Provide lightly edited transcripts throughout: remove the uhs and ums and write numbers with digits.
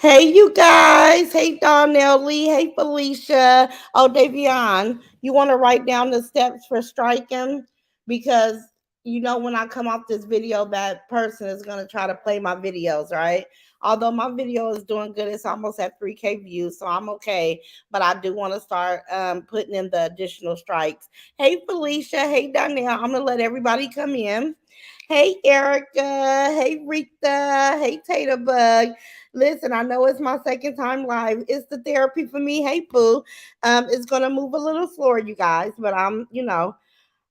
Hey, you guys. Hey, Donnell Lee. Hey, Felicia. Oh, Davion, you want to write down the steps for striking? Because when I come off this video, that person is going to try to play my videos, right? Although my video is doing good, it's almost at 3K views, so I'm okay. But I do want to start putting in the additional strikes. Hey, Felicia. Hey, Donnell. I'm going to let everybody come in. Hey, Erica. Hey, Rita. Hey, Tater Bug. Listen, I know it's my second time live. It's the therapy for me. Hey, Pooh. It's gonna move a little slower, you guys, but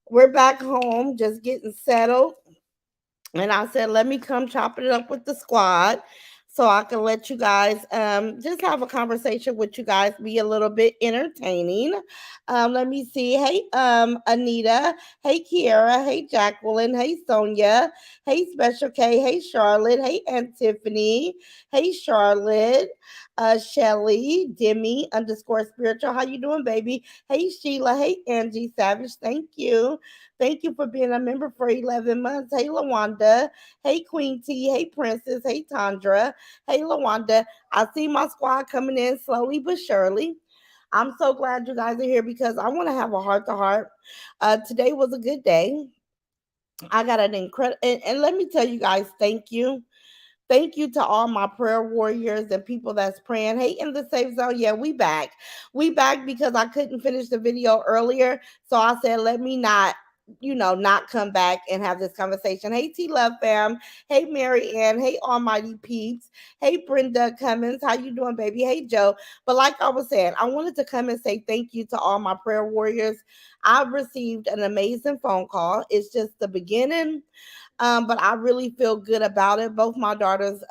we're back home, just getting settled. And I said, let me come chop it up with the squad so I can let you guys just have a conversation with you guys, be a little bit entertaining. Let me see. Hey, Anita. Hey, Kiara. Hey, Jacqueline. Hey, Sonia. Hey, Special K. Hey, Charlotte. Hey, Aunt Tiffany. Hey, Charlotte. Shelly, Demi underscore spiritual. How you doing, baby? Hey, Sheila. Hey, Angie Savage. Thank you. Thank you for being a member for 11 months. Hey, Lawanda. Hey, Queen T. Hey, Princess. Hey, Tandra. Hey, Lawanda. I see my squad coming in slowly but surely. I'm so glad you guys are here because I want to have a heart to heart. Today was a good day. I got an incredible, and let me tell you guys, thank you. Thank you to all my prayer warriors and people that's praying. Hey, in the safe zone, yeah, we back. We back because I couldn't finish the video earlier. So I said, let me not come back and have this conversation. Hey, T Love fam. Hey, Mary Ann. Hey, Almighty Peeps. Hey, Brenda Cummins. How you doing, baby? Hey, Joe. But like I was saying, I wanted to come and say thank you to all my prayer warriors. I've received an amazing phone call. It's just the beginning, but I really feel good about it. Both my daughters,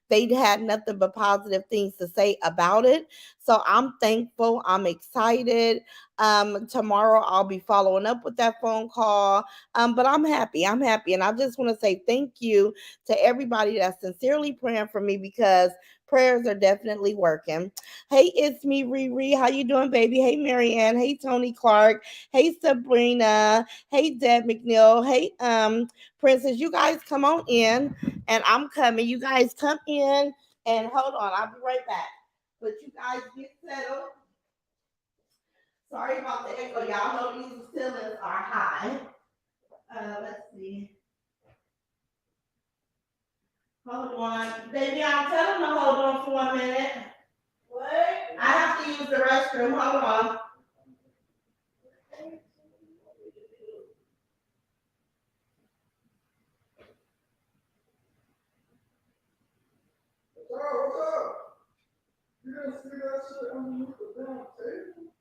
they had nothing but positive things to say about it. So I'm thankful. I'm excited. Tomorrow I'll be following up with that phone call. But I'm happy. I'm happy. And I just want to say thank you to everybody that's sincerely praying for me because prayers are definitely working. Hey, it's me, Riri. How you doing, baby? Hey, Marianne. Hey, Tony Clark. Hey, Sabrina. Hey, Deb McNeil. Hey, Princess, you guys come on in, and I'm coming. You guys come in, and hold on, I'll be right back. But you guys get settled. Sorry about the echo. Y'all know these ceilings are high. Let's see. Hold on. Baby, I'll tell them to hold on for 1 minute. What? I have to use the restroom. Hold on. What's up? You didn't see that shit underneath the damn table?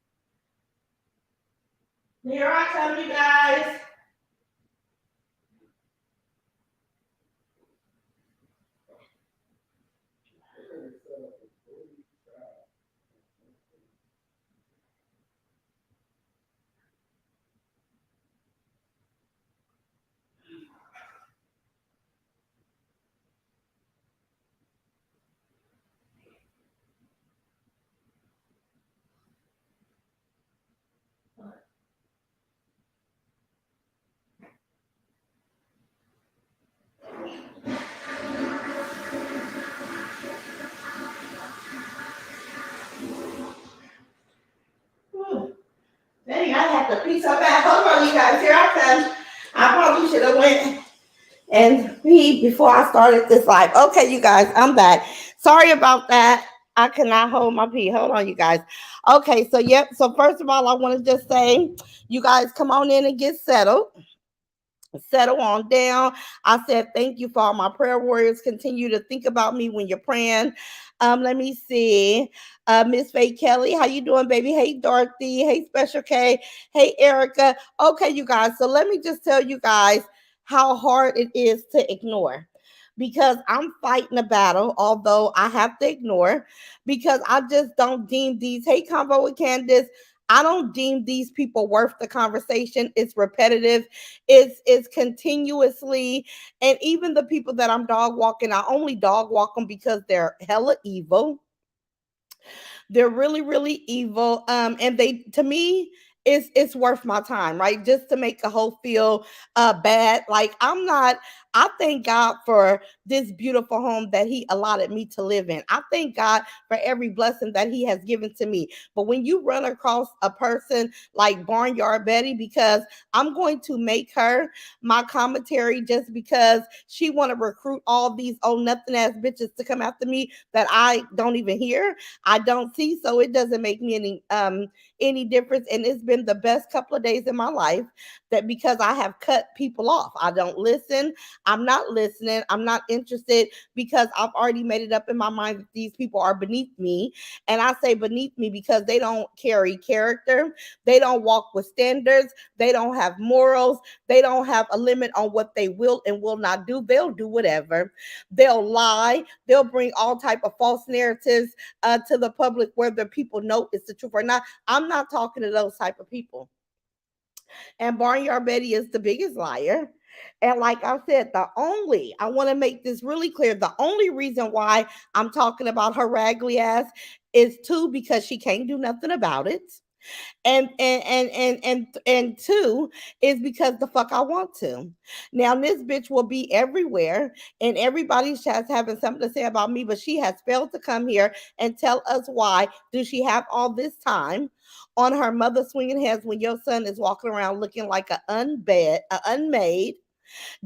Here I come, you guys. Dang, I have to pee so bad. Hold on, you guys. Here I come. I probably should have went and peed before I started this live. Okay, you guys, I'm back. Sorry about that. I cannot hold my pee. Hold on, you guys. Okay, so yep. So first of all, I want to just say, you guys come on in and get settled. Settle on down. I said thank you for all my prayer warriors. Continue to think about me when you're praying. Let me see. Miss Faye Kelly, how you doing, baby? Hey, Dorothy. Hey, Special K. Hey, Erica. Okay, you guys. So let me just tell you guys how hard it is to ignore. Because I'm fighting a battle, although I have to ignore, because I just don't deem these. Hey, Convo with Candace. I don't deem these people worth the conversation. It's repetitive, it's continuously, and even the people that I'm dog walking, I only dog walk them because they're hella evil. They're really, really evil. And they, to me, it's worth my time, right? Just to make a whole feel bad. Like I'm not. I thank God for this beautiful home that He allotted me to live in. I thank God for every blessing that He has given to me. But when you run across a person like Barnyard Betty, because I'm going to make her my commentary just because she want to recruit all these old nothing ass bitches to come after me that I don't even hear, I don't see, so it doesn't make me any difference. And it's been the best couple of days in my life that because I have cut people off. I don't listen. I'm not listening. I'm not interested because I've already made it up in my mind that these people are beneath me. And I say beneath me because they don't carry character. They don't walk with standards. They don't have morals. They don't have a limit on what they will and will not do. They'll do whatever. They'll lie. They'll bring all type of false narratives to the public, whether people know it's the truth or not. I'm not talking to those type of people. And Barnyard Betty is the biggest liar. And like I said, I want to make this really clear, the only reason why I'm talking about her raggedy ass is two, because she can't do nothing about it. And two is because the fuck I want to. Now this bitch will be everywhere, and everybody's just having something to say about me, but she has failed to come here and tell us why. Do she have all this time on her mother swinging heads when your son is walking around looking like a unmade,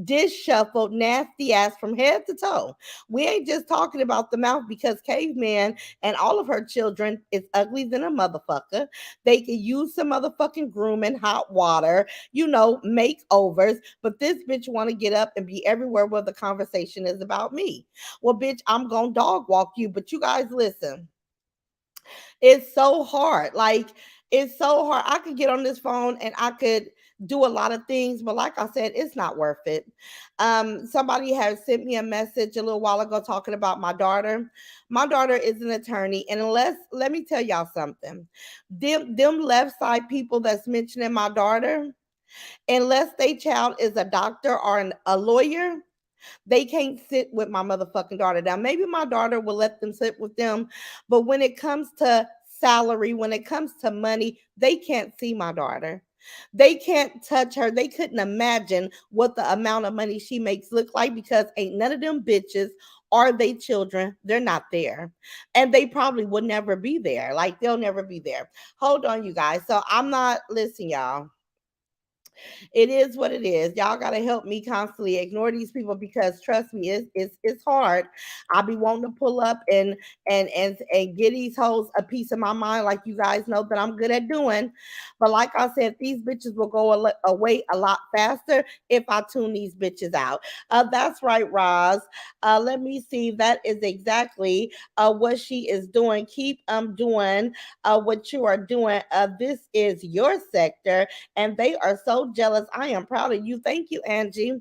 dish shuffled, nasty ass from head to toe? We ain't just talking about the mouth, because caveman and all of her children is ugly than a motherfucker. They can use some motherfucking grooming, hot water, makeovers. But this bitch want to get up and be everywhere where the conversation is about me. Well, bitch, I'm gonna dog walk you. But you guys listen, it's so hard. Like, it's so hard. I could get on this phone and I could do a lot of things, but like I said, it's not worth it. Somebody has sent me a message a little while ago talking about my daughter. My daughter is an attorney, and unless, let me tell y'all something, them left side people that's mentioning my daughter, unless they child is a doctor or a lawyer, they can't sit with my motherfucking daughter. Now, maybe my daughter will let them sit with them, but when it comes to salary, when it comes to money, they can't see my daughter. They can't touch her. They couldn't imagine what the amount of money she makes look like, because ain't none of them bitches are they children. They're not there. And they probably will never be there. Like, they'll never be there. Hold on, you guys. So I'm not, listen, y'all, it is what it is. Y'all gotta help me constantly ignore these people, because trust me, it's hard. I'll be wanting to pull up and get these hoes a piece of my mind, like you guys know that I'm good at doing. But like I said, these bitches will go away a lot faster if I tune these bitches out. That's right, Roz. Let me see. That is exactly what she is doing. Keep doing what you are doing. This is your sector, and they are so jealous. I am proud of you. Thank you, Angie.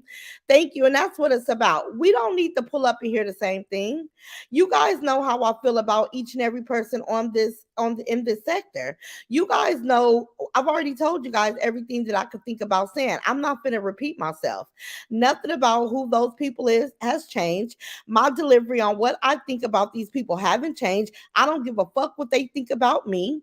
Thank you. And that's what it's about. We don't need to pull up and hear the same thing. You guys know how I feel about each and every person in this sector. You guys know I've already told you guys everything that I could think about saying. I'm not going to repeat myself. Nothing about who those people is has changed. My delivery on what I think about these people haven't changed. I don't give a fuck what they think about me.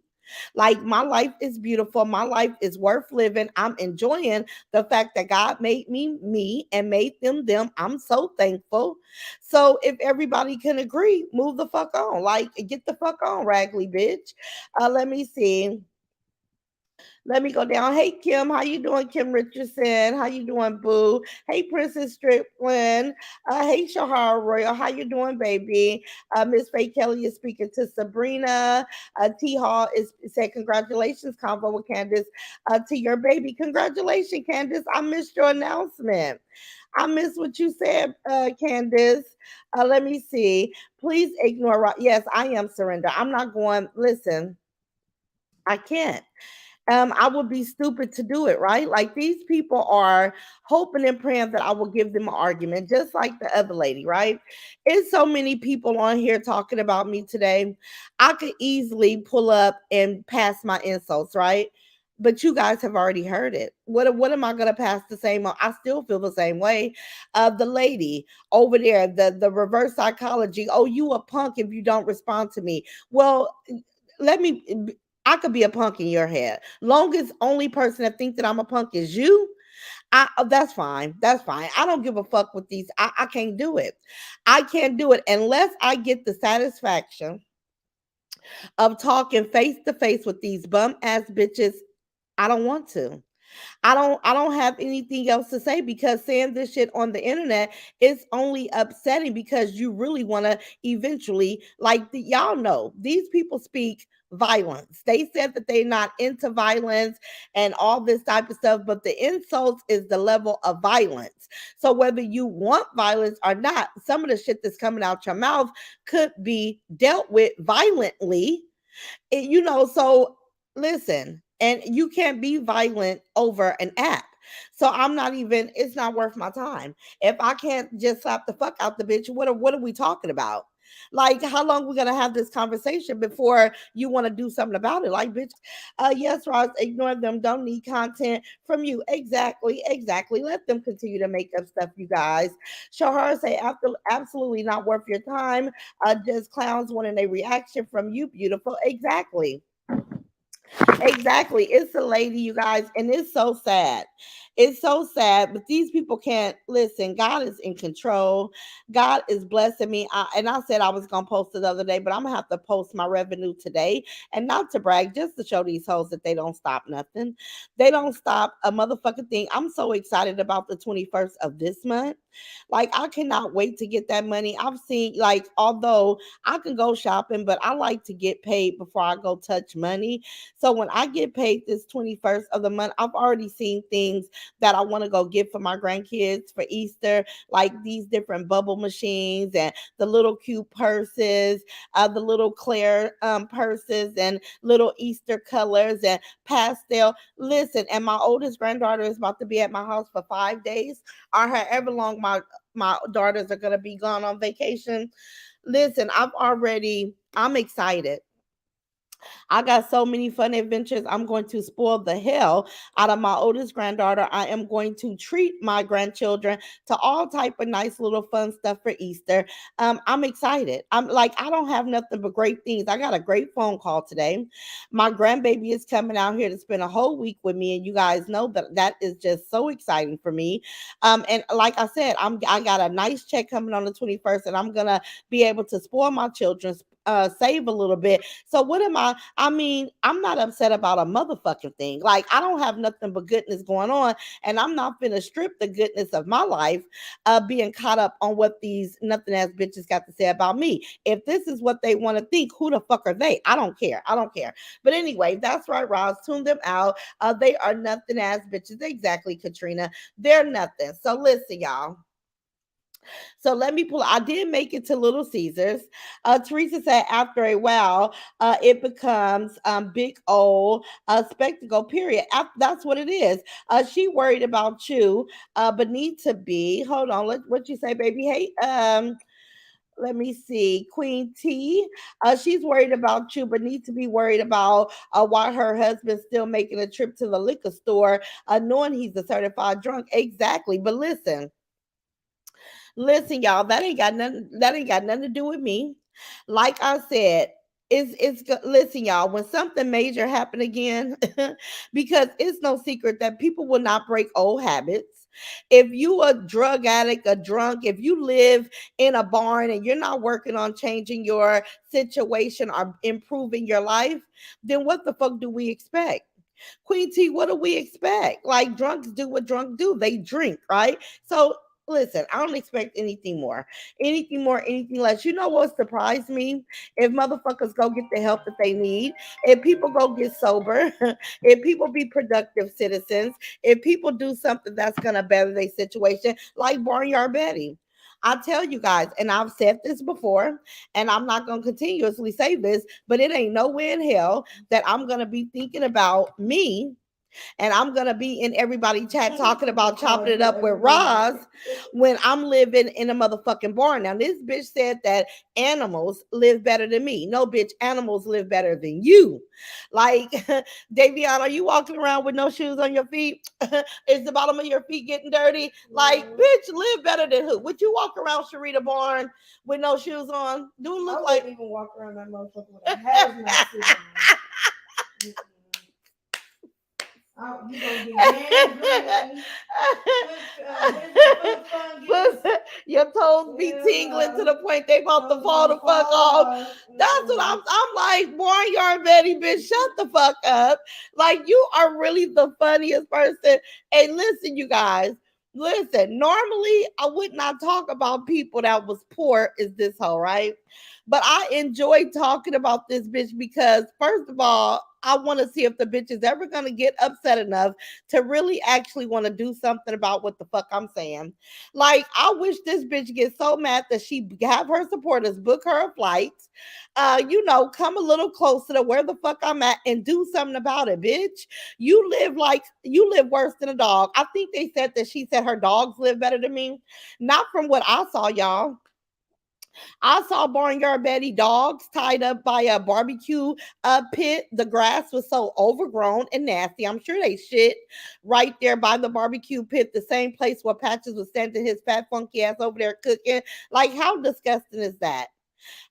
Like, my life is beautiful. My life is worth living. I'm enjoying the fact that God made me me and made them them. I'm so thankful. So if everybody can agree, move the fuck on. Like, get the fuck on, raggedy bitch. Let me see. Let me go down. Hey Kim, how you doing? Kim Richardson, how you doing, Boo? Hey Princess Strickland. Hey Shahara Royal, how you doing, baby? Miss Faye Kelly is speaking to Sabrina. T Hall is said congratulations, convo with Candace, to your baby. Congratulations, Candace. I missed your announcement. I missed what you said, Candace. Let me see. Please ignore. Yes, I am surrender. I'm not going. Listen, I can't. I would be stupid to do it, right? Like, these people are hoping and praying that I will give them an argument, just like the other lady, right? It's so many people on here talking about me today. I could easily pull up and pass my insults, right? But you guys have already heard it. What am I gonna pass the same on? I still feel the same way. The lady over there, the reverse psychology. Oh, you a punk if you don't respond to me. Well, let me, I could be a punk in your head. Long as only person that thinks that I'm a punk is you, That's fine. That's fine. I don't give a fuck with these. I can't do it. I can't do it unless I get the satisfaction of talking face to face with these bum ass bitches. I don't want to. I don't have anything else to say, because saying this shit on the internet is only upsetting, because you really want to eventually, like, y'all know these people speak violence. They said that they're not into violence and all this type of stuff, but the insults is the level of violence. So whether you want violence or not, some of the shit that's coming out your mouth could be dealt with violently. So listen, and you can't be violent over an app. So I'm not even, it's not worth my time. If I can't just slap the fuck out the bitch, what are we talking about? Like, how long we gonna have this conversation before you want to do something about it? Like, bitch, yes, Ross, ignore them, don't need content from you. Exactly, exactly. Let them continue to make up stuff, you guys. Shahar say, after absolutely not worth your time. Just clowns wanting a reaction from you, beautiful. Exactly. Exactly. It's a lady, you guys, and it's so sad. It's so sad, but these people can't listen. God is in control. God is blessing me. And I said I was going to post it the other day, but I'm going to have to post my revenue today. And not to brag, just to show these hoes that they don't stop nothing. They don't stop a motherfucking thing. I'm so excited about the 21st of this month. Like, I cannot wait to get that money. I've seen, like, although I can go shopping, but I like to get paid before I go touch money. So when I get paid this 21st of the month, I've already seen things that I want to go get for my grandkids for Easter, like these different bubble machines and the little cute purses, the little Claire purses and little Easter colors and pastel. Listen, and my oldest granddaughter is about to be at my house for 5 days, or however long my daughters are gonna be gone on vacation. Listen, I'm excited. I got so many fun adventures. I'm going to spoil the hell out of my oldest granddaughter. I am going to treat my grandchildren to all type of nice little fun stuff for Easter. I'm excited. I'm like, I don't have nothing but great things. I got a great phone call today. My grandbaby is coming out here to spend a whole week with me, and you guys know that that is just so exciting for me. And like I said, I got a nice check coming on the 21st, and I'm gonna be able to spoil my children, save a little bit. So what am I mean, I'm not upset about a motherfucking thing. Like, I don't have nothing but goodness going on, and I'm not finna strip the goodness of my life, being caught up on what these nothing ass bitches got to say about me. If this is what they want to think, who the fuck are they? I don't care. I don't care. But anyway, that's right, Ross. Tune them out. They are nothing ass bitches. Exactly, Katrina. They're nothing. So listen, y'all. So let me pull. I did make it to Little Caesars. Teresa said after a while, it becomes big old spectacle. Period. That's what it is. She worried about you, but need to be. Hold on. What you say, baby? Hey, let me see. Queen T. She's worried about you, but needs to be worried about why her husband's still making a trip to the liquor store, knowing he's a certified drunk. Exactly. But listen. Listen, y'all, that ain't got nothing to do with me. Like I said, listen, y'all, when something major happen again, because it's no secret that people will not break old habits. If you a drug addict, a drunk, if you live in a barn and you're not working on changing your situation or improving your life, then what the fuck do we expect? Queen T, what do we expect? Like, drunks do what drunks do. They drink, right? So listen, I don't expect anything more, anything less. You know what surprised me? If motherfuckers go get the help that they need, if people go get sober, if people be productive citizens, if people do something that's gonna better their situation, like Barnyard Betty. I tell you guys, and I've said this before, and I'm not going to continuously say this, but it ain't nowhere in hell that I'm going to be thinking about me, and I'm gonna be in everybody chat talking about chopping it up with Roz when I'm living in a motherfucking barn. Now, this bitch said that animals live better than me. No, bitch, animals live better than you. Like, Davion, are you walking around with no shoes on your feet? Is the bottom of your feet getting dirty? Like, bitch, live better than who? Would you walk around Sharita Barn with no shoes on? Do it look like even walk around that motherfucker with a hazmat suit on? Oh, you gonna get gangrene. Put fungus. But your toes be tingling to Ew, the point they about to toes fall gonna the fuck fall off. off. That's what Mm-mm. I'm like, Barnyard Betty, bitch, shut the fuck up. Like, you are really the funniest person. And listen, you guys, listen, normally I would not talk about people that was poor is this hoe, right? But I enjoy talking about this bitch because, first of all, I want to see if the bitch is ever going to get upset enough to really actually want to do something about what the fuck I'm saying. Like, I wish this bitch gets so mad that she have her supporters book her a flight, come a little closer to where the fuck I'm at and do something about it, bitch. You live worse than a dog. I think they said that she said her dogs live better than me. Not from what I saw, y'all. I saw Barnyard Betty dogs tied up by a barbecue pit. The grass was so overgrown and nasty. I'm sure they shit right there by the barbecue pit, the same place where Patches was sending his fat funky ass over there cooking. Like, how disgusting is that?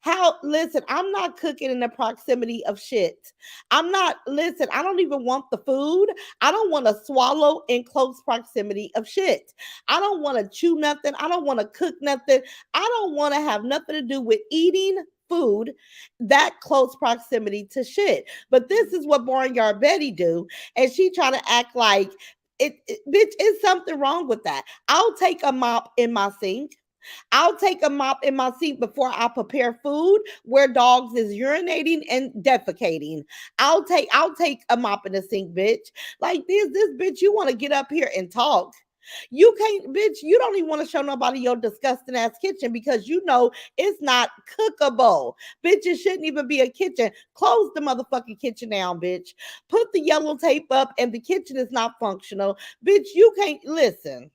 How, listen, I'm not cooking in the proximity of shit. I'm not, listen, I don't even want the food. I don't want to swallow in close proximity of shit. I don't want to chew nothing. I don't want to cook nothing. I don't want to have nothing to do with eating food that close proximity to shit. But this is what Barnyard Betty do. And she try to act like bitch, is something wrong with that. I'll take a mop in my sink. I'll take a mop in my sink before I prepare food where dogs is urinating and defecating. I'll take a mop in the sink, bitch. Like this bitch, you want to get up here and talk. You can't, bitch, you don't even want to show nobody your disgusting ass kitchen because you know it's not cookable. Bitch, it shouldn't even be a kitchen. Close the motherfucking kitchen down, bitch. Put the yellow tape up and the kitchen is not functional. Bitch, you can't listen.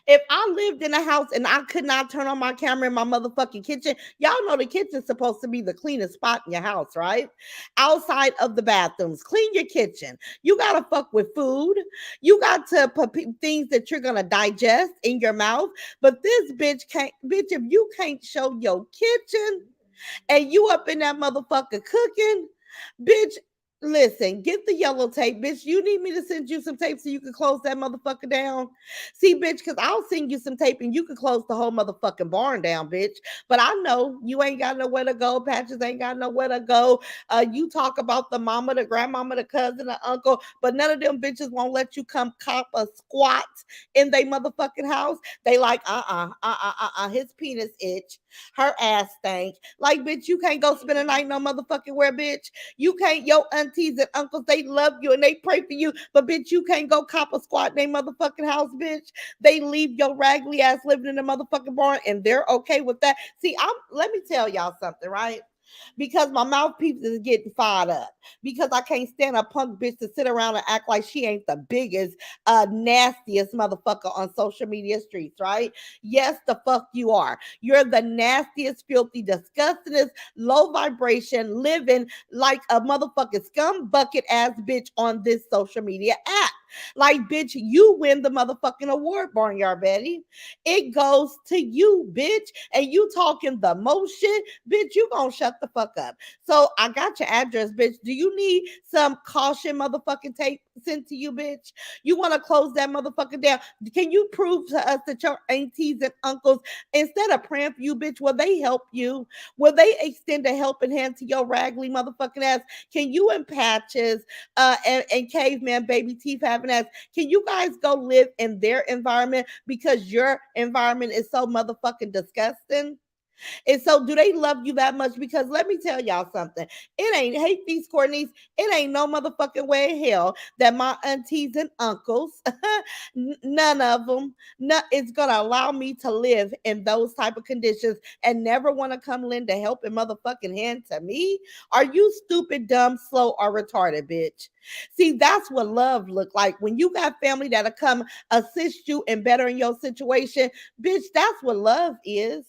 If I lived in a house and I could not turn on my camera in my motherfucking kitchen, y'all know the kitchen's supposed to be the cleanest spot in your house, right? Outside of the bathrooms, clean your kitchen. You gotta fuck with food. You got to put things that you're gonna digest in your mouth. But this bitch can't, bitch, if you can't show your kitchen and you up in that motherfucker cooking, bitch, listen, get the yellow tape, bitch. You need me to send you some tape so you can close that motherfucker down? See, bitch, because I'll send you some tape and you can close the whole motherfucking barn down, bitch. But I know you ain't got nowhere to go. Patches ain't got nowhere to go. You talk about the mama, the grandmama, the cousin, the uncle, but none of them bitches won't let you come cop a squat in they motherfucking house. They like, his penis itch, her ass stank. Like, bitch, you can't go spend a night no motherfucking where, bitch. You can't, your aunties and uncles, they love you and they pray for you, but bitch, you can't go cop a squat in their motherfucking house, bitch. They leave your raggedy ass living in the motherfucking barn and they're okay with that. See, let me tell y'all something, right? Because my mouthpiece is getting fired up. Because I can't stand a punk bitch to sit around and act like she ain't the biggest, nastiest motherfucker on social media streets, right? Yes, the fuck you are. You're the nastiest, filthy, disgustingest, low vibration, living like a motherfucking scum bucket ass bitch on this social media app. Like, bitch, you win the motherfucking award, Barnyard Betty. It goes to you, bitch. And you talking the most shit, bitch, you gonna shut the fuck up. So I got your address, bitch. Do you need some caution motherfucking tape sent to you, bitch? You want to close that motherfucker down? Can you prove to us that your aunties and uncles, instead of praying for you, bitch, will they help you? Will they extend a helping hand to your raggedy motherfucking ass? Can you and Patches and Caveman Baby Teeth having ass, can you guys go live in their environment because your environment is so motherfucking disgusting? And so, do they love you that much? Because let me tell y'all something. It ain't hate these Courtneys. It ain't no motherfucking way in hell that my aunties and uncles, none of them, is gonna allow me to live in those type of conditions and never want to come lend a helping motherfucking hand to me. Are you stupid, dumb, slow, or retarded, bitch? See, that's what love look like when you got family that'll come assist you in bettering your situation, bitch. That's what love is.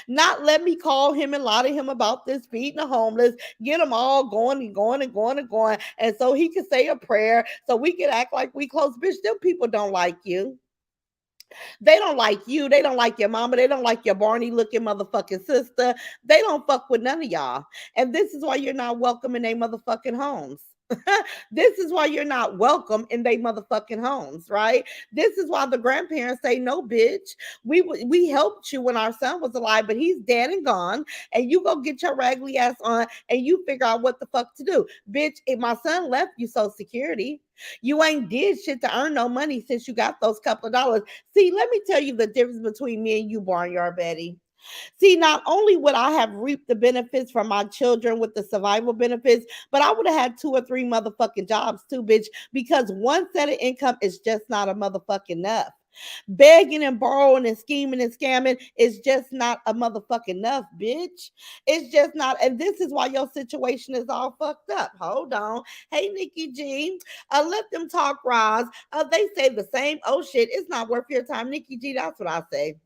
Not let me call him and lie to him about this feeding the homeless, get them all going and going and going and going. And so he can say a prayer so we can act like we close. Bitch, them people don't like you. They don't like you. They don't like your mama. They don't like your Barney looking motherfucking sister. They don't fuck with none of y'all. And this is why you're not welcome in their motherfucking homes. This is why you're not welcome in they motherfucking homes, right? This is why the grandparents say, "No, bitch, we helped you when our son was alive, but he's dead and gone, and you go get your raggedy ass on, and you figure out what the fuck to do, bitch. If my son left you Social Security, you ain't did shit to earn no money since you got those couple of dollars. See, let me tell you the difference between me and you, Barnyard Betty. See, not only would I have reaped the benefits from my children with the survival benefits, but I would have had two or three motherfucking jobs too, bitch, because one set of income is just not a motherfucking enough. Begging and borrowing and scheming and scamming is just not a motherfucking enough, bitch. It's just not. And this is why your situation is all fucked up. Hold on. Hey, Nikki G. Let them talk, Roz. They say the same. Oh, shit. It's not worth your time. Nikki G, that's what I say.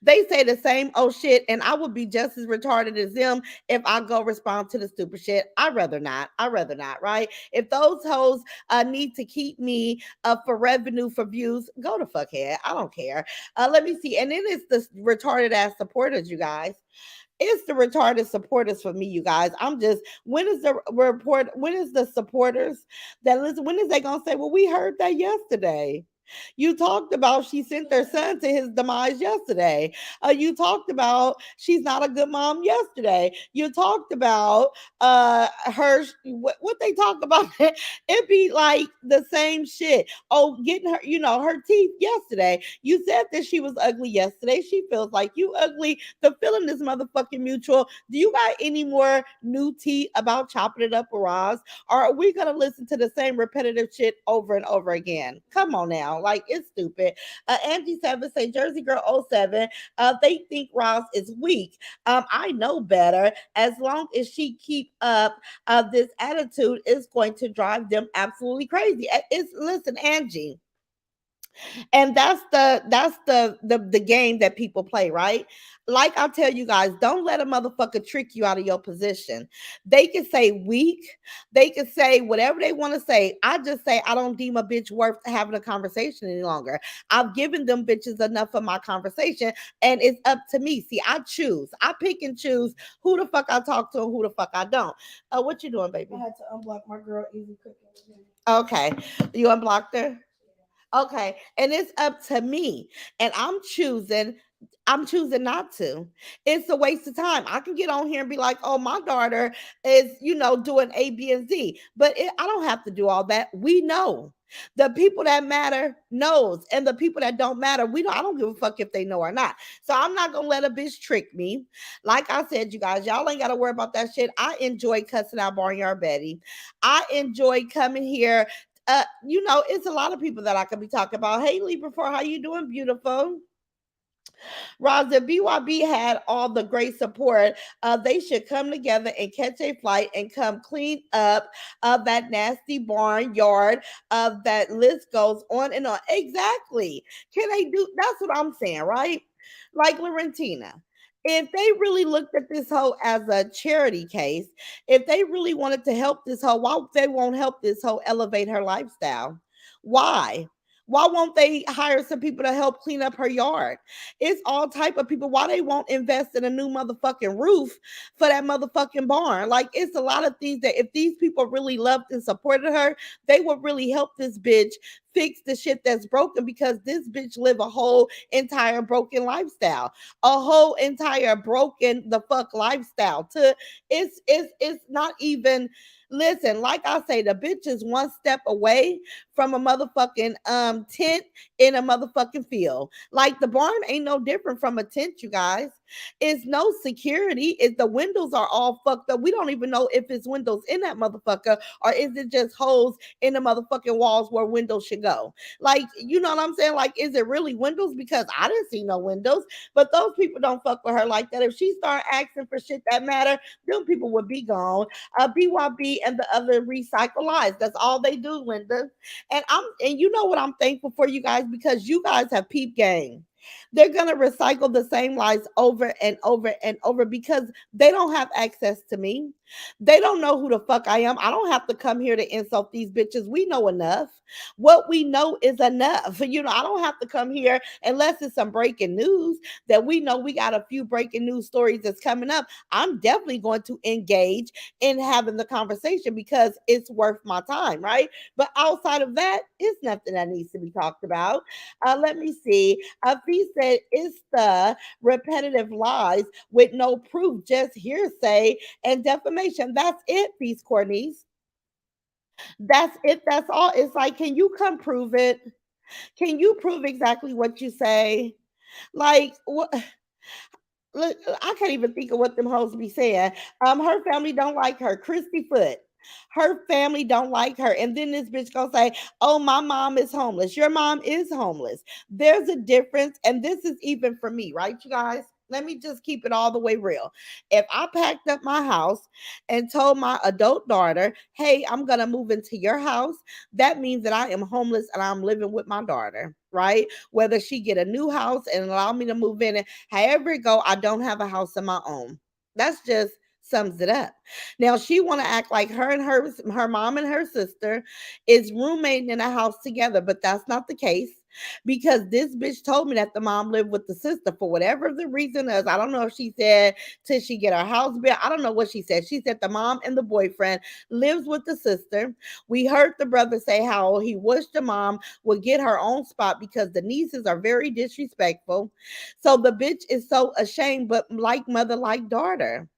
They say the same oh shit, and I would be just as retarded as them if I go respond to the stupid shit. I'd rather not. I'd rather not, right? If those hoes need to keep me for revenue for views, go to fuckhead. I don't care. Let me see. And then it's the retarded ass supporters, you guys. It's the retarded supporters for me, you guys. I'm just, when is the report? When is the supporters that listen? When is they gonna say, well, we heard that yesterday? You talked about she sent their son to his demise yesterday. You talked about she's not a good mom yesterday. You talked about her what they talk about. It be like the same shit. Oh, getting her, her teeth yesterday. You said that she was ugly yesterday. She feels like you ugly. The feeling is motherfucking mutual. Do you got any more new tea about chopping it up with Roz? Or are we gonna listen to the same repetitive shit over and over again? Come on now, like it's stupid. Angie Seven say Jersey Girl oh 07. They think Ross is weak. I know better. As long as she keep up this attitude, is going to drive them absolutely crazy. It's listen, Angie, and that's the game that people play, right? Like I tell you guys, don't let a motherfucker trick you out of your position. They can say weak, they can say whatever they want to say. I just say I don't deem a bitch worth having a conversation any longer. I've given them bitches enough of my conversation, and it's up to me. See, I choose, I pick and choose who the fuck I talk to and who the fuck I don't. What you doing, baby? I had to unblock my girl Easy Cooking. Okay, you unblocked her. Okay. And it's up to me. And I'm choosing not to. It's a waste of time. I can get on here and be like, oh, my daughter is, doing A, B, and Z. But I don't have to do all that. We know. The people that matter knows, and the people that don't matter, I don't give a fuck if they know or not. So I'm not gonna let a bitch trick me. Like I said, you guys, y'all ain't gotta worry about that shit. I enjoy cussing out Barnyard Betty. I enjoy coming here. It's a lot of people that I could be talking about. Hey, Libra, for how you doing, beautiful? Raza, BYB had all the great support. They should come together and catch a flight and come clean up that nasty barnyard. That list goes on and on. Exactly. Can they do? That's what I'm saying, right? Like Laurentina. If they really looked at this hoe as a charity case, if they really wanted to help this hoe, why they won't help this hoe elevate her lifestyle? Why? Why won't they hire some people to help clean up her yard? It's all type of people. Why they won't invest in a new motherfucking roof for that motherfucking barn? Like it's a lot of things that if these people really loved and supported her, they would really help this bitch fix the shit that's broken because this bitch live a whole entire broken lifestyle, a whole entire broken the fuck lifestyle. To it's not even. Listen, like I say, the bitch is one step away from a motherfucking tent in a motherfucking field. Like the barn ain't no different from a tent, you guys. It's no security. Is the windows are all fucked up. We don't even know if it's windows in that motherfucker or is it just holes in the motherfucking walls where windows should go. Like, you know what I'm saying? Like, is it really windows? Because I didn't see no windows. But those people don't fuck with her like that. If she start asking for shit that matter, them people would be gone. BYB and the other recycle lives. That's all they do, Linda. And you know what I'm thankful for, you guys, because you guys have peep game. They're going to recycle the same lies over and over and over because they don't have access to me. They don't know who the fuck I am. I don't have to come here to insult these bitches. We know enough. What we know is enough. I don't have to come here unless it's some breaking news that we know we got a few breaking news stories that's coming up. I'm definitely going to engage in having the conversation because it's worth my time, right? But outside of that, it's nothing that needs to be talked about. Let me see. Fee said it's the repetitive lies with no proof, just hearsay and defamation. That's it, Feast Cornice. That's it. That's all. It's like, can you come prove it? Can you prove exactly what you say? Like, what? Look, I can't even think of what them hoes be saying. Her family don't like her. Christy Foot. Her family don't like her. And then this bitch gonna say, oh, my mom is homeless. Your mom is homeless. There's a difference. And this is even for me, right, you guys? Let me just keep it all the way real. If I packed up my house and told my adult daughter, hey, I'm gonna move into your house, that means that I am homeless and I'm living with my daughter, right? Whether she get a new house and allow me to move in, however it go, I don't have a house of my own. That's just sums it up. Now she want to act like her mom and her sister is roommating in a house together, but that's not the case because this bitch told me that the mom lived with the sister for whatever the reason is. I don't know if she said till she get her house built. I don't know what she said. She said the mom and the boyfriend lives with the sister. We heard the brother say how he wished the mom would get her own spot because the nieces are very disrespectful. So the bitch is so ashamed, but like mother, like daughter.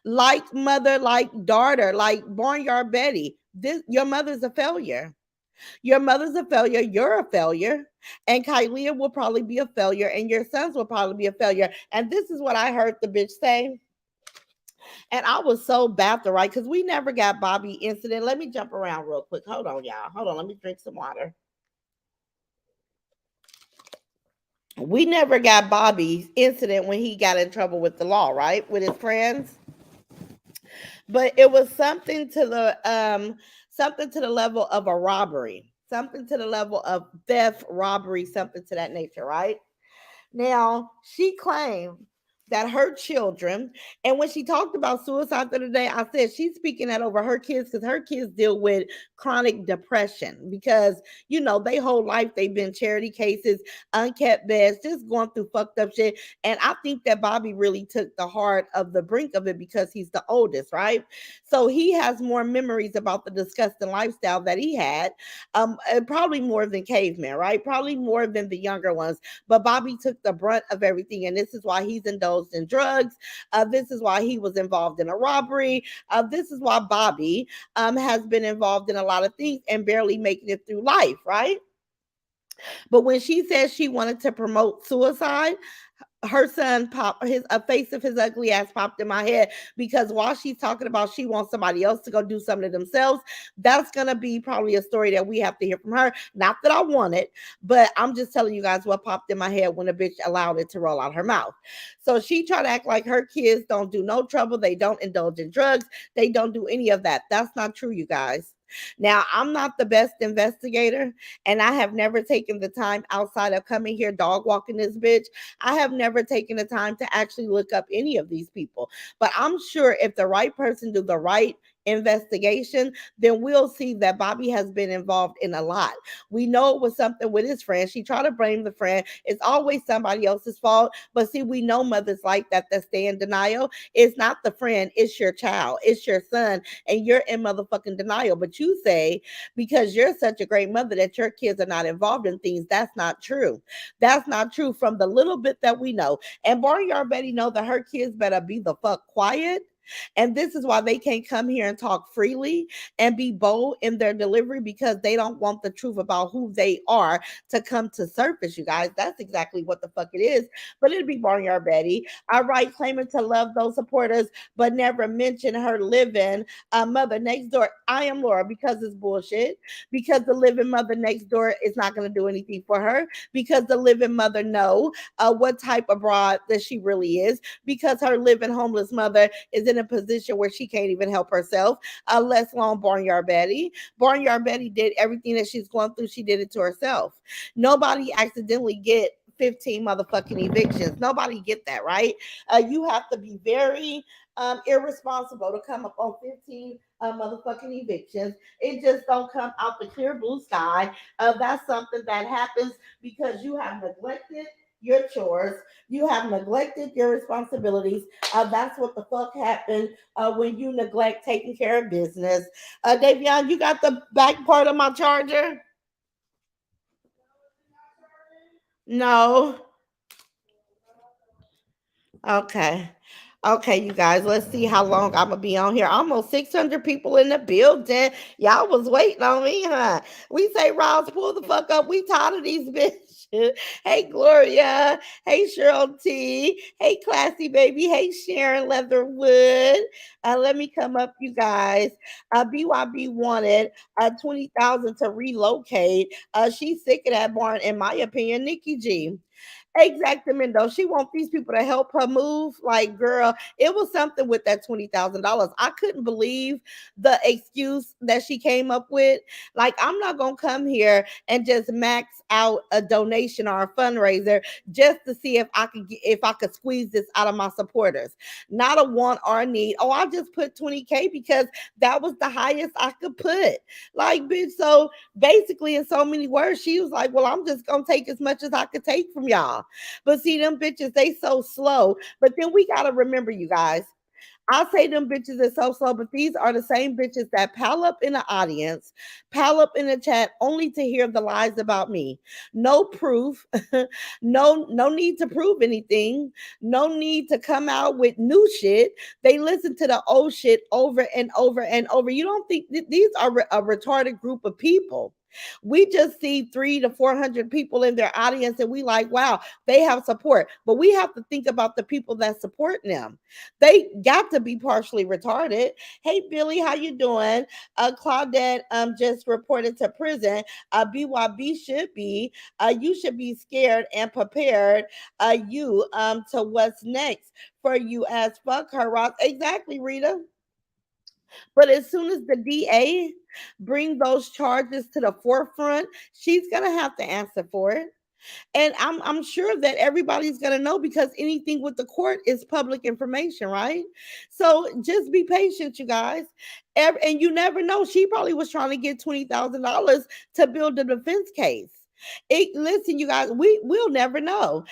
Like mother, like daughter, like Barnyard Betty. This your mother's a failure. Your mother's a failure. You're a failure. And Kylie will probably be a failure. And your sons will probably be a failure. And this is what I heard the bitch say. And I was so baffled, right? Because we never got Bobby incident. Let me jump around real quick. Hold on, y'all. Hold on. Let me drink some water. We never got Bobby's incident when he got in trouble with the law, right? With his friends. But it was something to the level of a robbery, something to the level of theft, robbery, something to that nature, right? Now, she claimed that her children, and when she talked about suicide the other day, I said she's speaking that over her kids because her kids deal with chronic depression because, they whole life they've been charity cases, unkept beds, just going through fucked up shit. And I think that Bobby really took the heart of the brink of it because he's the oldest, right? So he has more memories about the disgusting lifestyle that he had, and probably more than caveman, right? Probably more than the younger ones, but Bobby took the brunt of everything. And this is why he's indulged in drugs. This is why he was involved in a robbery. This is why Bobby has been involved in a lot of things and barely making it through life, right? But when she said she wanted to promote suicide, her son popped his a face of his ugly ass popped in my head because while she's talking about she wants somebody else to go do something to themselves, that's gonna be probably a story that we have to hear from her. Not that I want it, but I'm just telling you guys what popped in my head when a bitch allowed it to roll out her mouth. So she tried to act like her kids don't do no trouble, they don't indulge in drugs, they don't do any of that. That's not true, you guys. Now, I'm not the best investigator, and I have never taken the time outside of coming here dog walking this bitch. I have never taken the time to actually look up any of these people. But I'm sure if the right person do the right investigation, then we'll see that Bobby has been involved in a lot. We know it was something with his friend. She tried to blame the friend. It's always somebody else's fault. But see, we know mothers like that stay in denial. It's not the friend, it's your child, it's your son, and you're in motherfucking denial. But you say because you're such a great mother that your kids are not involved in things. That's not true. That's not true from the little bit that we know. And Barnyard Betty know that her kids better be the fuck quiet. And this is why they can't come here and talk freely and be bold in their delivery because they don't want the truth about who they are to come to surface, you guys. That's exactly what the fuck it is. But it'd be Barnyard Betty. All right, claiming to love those supporters, but never mention her living mother next door. I am Laura because it's bullshit. Because the living mother next door is not going to do anything for her. Because the living mother know what type of broad that she really is. Because her living homeless mother is in a position where she can't even help herself, less alone Barnyard Betty. Barnyard Betty did everything that she's going through, she did it to herself. Nobody accidentally get 15 motherfucking evictions. Nobody get that, right? You have to be very irresponsible to come up on 15 motherfucking evictions. It just don't come out the clear blue sky. That's something that happens because you have neglected your chores. You have neglected your responsibilities. That's what the fuck happened when you neglect taking care of business. Davion, you got the back part of my charger? No. Okay. Okay, you guys, let's see how long I'm gonna be on here. Almost 600 people in the building. Y'all was waiting on me, huh? We say, Ross, pull the fuck up. We tired of these bitches. Hey, Gloria. Hey, Cheryl T. Hey, Classy Baby. Hey, Sharon Leatherwood. Let me come up, you guys. BYB wanted 20,000 to relocate. She's sick of that barn, in my opinion. Nikki G. Exactamente. She want these people to help her move. Like, girl, it was something with that $20,000. I couldn't believe the excuse that she came up with. Like, I'm not gonna come here and just max out a donation or a fundraiser just to see if if I could squeeze this out of my supporters. Not a want or a need. Oh, I just put 20K because that was the highest I could put. Like, bitch, so basically, in so many words, she was like, well, I'm just gonna take as much as I could take from y'all. But see, them bitches, they so slow. But then we gotta remember, you guys. I say them bitches are so slow, but these are the same bitches that pile up in the audience, pile up in the chat only to hear the lies about me. No proof, no need to prove anything, no need to come out with new shit. They listen to the old shit over and over and over. You don't think these are a retarded group of people? We just see 300 to 400 people in their audience and we like, wow, they have support. But we have to think about the people that support them. They got to be partially retarded. Hey Billy, how you doing? Claudette just reported to prison. BYB should be. You should be scared and prepared. You to what's next for you as fuck her, Ross. Exactly, Rita. But as soon as the DA bring those charges to the forefront, she's gonna have to answer for it. And I'm sure that everybody's gonna know because anything with the court is public information, right? So just be patient, you guys. And you never know. She probably was trying to get $20,000 to build a defense case. Listen, you guys, we'll never know.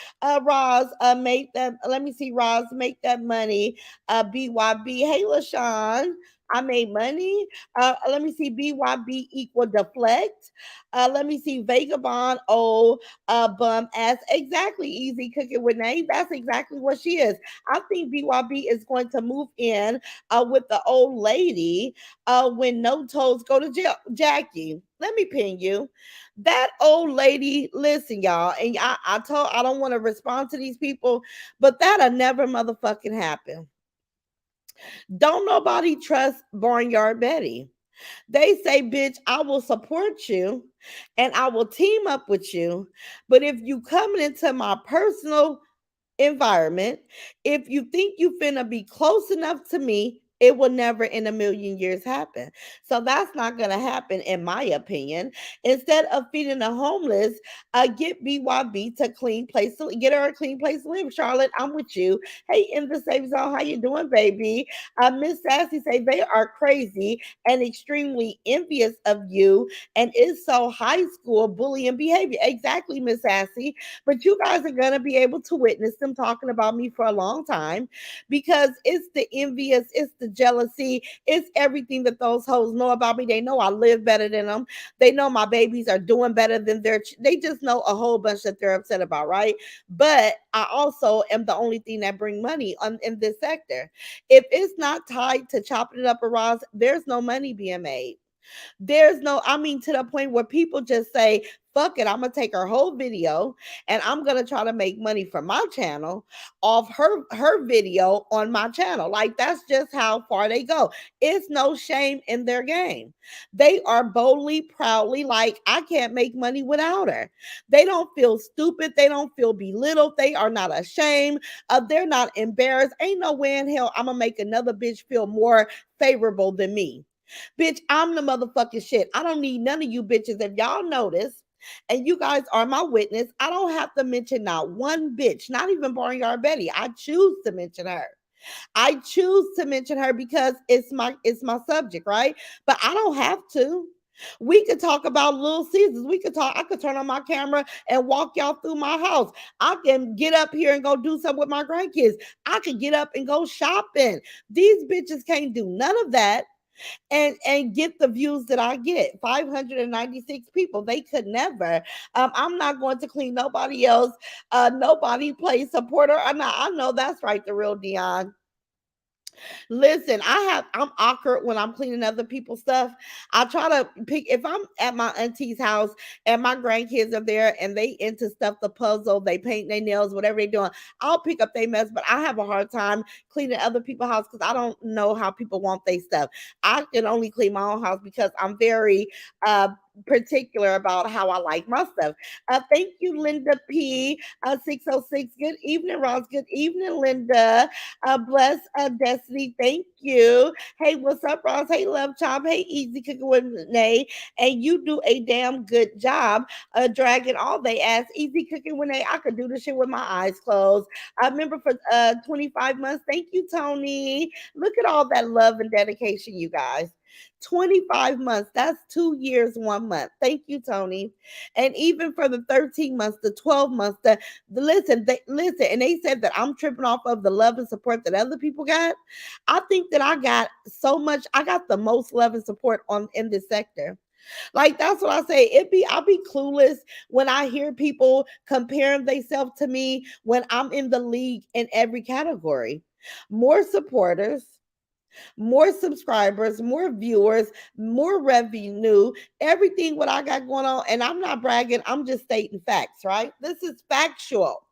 Roz, make that. Let me see, Roz, make that money. BYB, hey LaShawn, I made money. Let me see, BYB equal deflect. Let me see, Vagabond. Oh, bum ass. Exactly, easy cooking with name. That's exactly what she is. I think BYB is going to move in with the old lady when no toes go to jail. Jackie, let me pin you. That old lady, listen, y'all, and I don't want to respond to these people, but that'll never motherfucking happen. Don't nobody trust Barnyard Betty. They say, bitch, I will support you and I will team up with you. But if you coming into my personal environment, if you think you finna be close enough to me, it will never in a million years happen. So that's not gonna happen, in my opinion. Instead of feeding the homeless, get BYB to clean place to get her a clean place to live. Charlotte, I'm with you. Hey, in the safe zone, how you doing, baby? Miss Sassy say they are crazy and extremely envious of you, and it's so high school bullying behavior. Exactly, Miss Sassy. But you guys are gonna be able to witness them talking about me for a long time because it's the envious, it's the jealousy, it's everything that those hoes know about me. They know I live better than them. They know my babies are doing better than they just know a whole bunch that they're upset about, right? But I also am the only thing that bring money in this sector. If it's not tied to chopping it up a Ross, there's no money being made. There's no, I mean, to the point where people just say, fuck it, I'm gonna take her whole video and I'm gonna try to make money from my channel off her video on my channel. Like that's just how far they go. It's no shame in their game. They are boldly, proudly like, I can't make money without her. They don't feel stupid, they don't feel belittled, they are not ashamed, they're not embarrassed. Ain't no way in hell I'm gonna make another bitch feel more favorable than me. Bitch, I'm the motherfucking shit. I don't need none of you bitches. If y'all notice, And you guys are my witness. I don't have to mention not one bitch, not even Barnyard Betty. I choose to mention her. I choose to mention her because it's my subject, right? But I don't have to. We could talk about Little Caesars. We could talk. I could turn on my camera and walk y'all through my house. I can get up here and go do something with my grandkids. I could get up and go shopping. These bitches can't do none of that and get the views that I get. 596 people. They could never. I'm not going to clean nobody else. Nobody plays supporter. I know that's right, the real Dion. Listen, I'm awkward when I'm cleaning other people's stuff. I try to pick if I'm at my auntie's house and my grandkids are there and they into stuff, the puzzle, they paint their nails, whatever they're doing. I'll pick up their mess, but I have a hard time cleaning other people's house because I don't know how people want their stuff. I can only clean my own house because I'm very particular about how I like my stuff. Thank you, Linda P. 606. Good evening, Ross. Good evening, Linda. Bless Destiny. Thank you. Hey, what's up, Ross? Hey, Love Chop. Hey, Easy Cooking with Nay. And you do a damn good job dragging all they ass. Easy Cooking with Nay. I could do this shit with my eyes closed. I remember for 25 months. Thank you, Tony. Look at all that love and dedication, you guys. 25 months. That's 2 years, 1 month. Thank you, Tony. And even for the 13 months, the 12 months, listen, and they said that I'm tripping off of the love and support that other people got. I think that I got so much, I got the most love and support on in this sector. Like that's what I say. I'll be clueless when I hear people comparing themselves to me when I'm in the league in every category. More supporters, more subscribers, more viewers, more revenue, everything what I got going on. And I'm not bragging, I'm just stating facts, right? This is factual.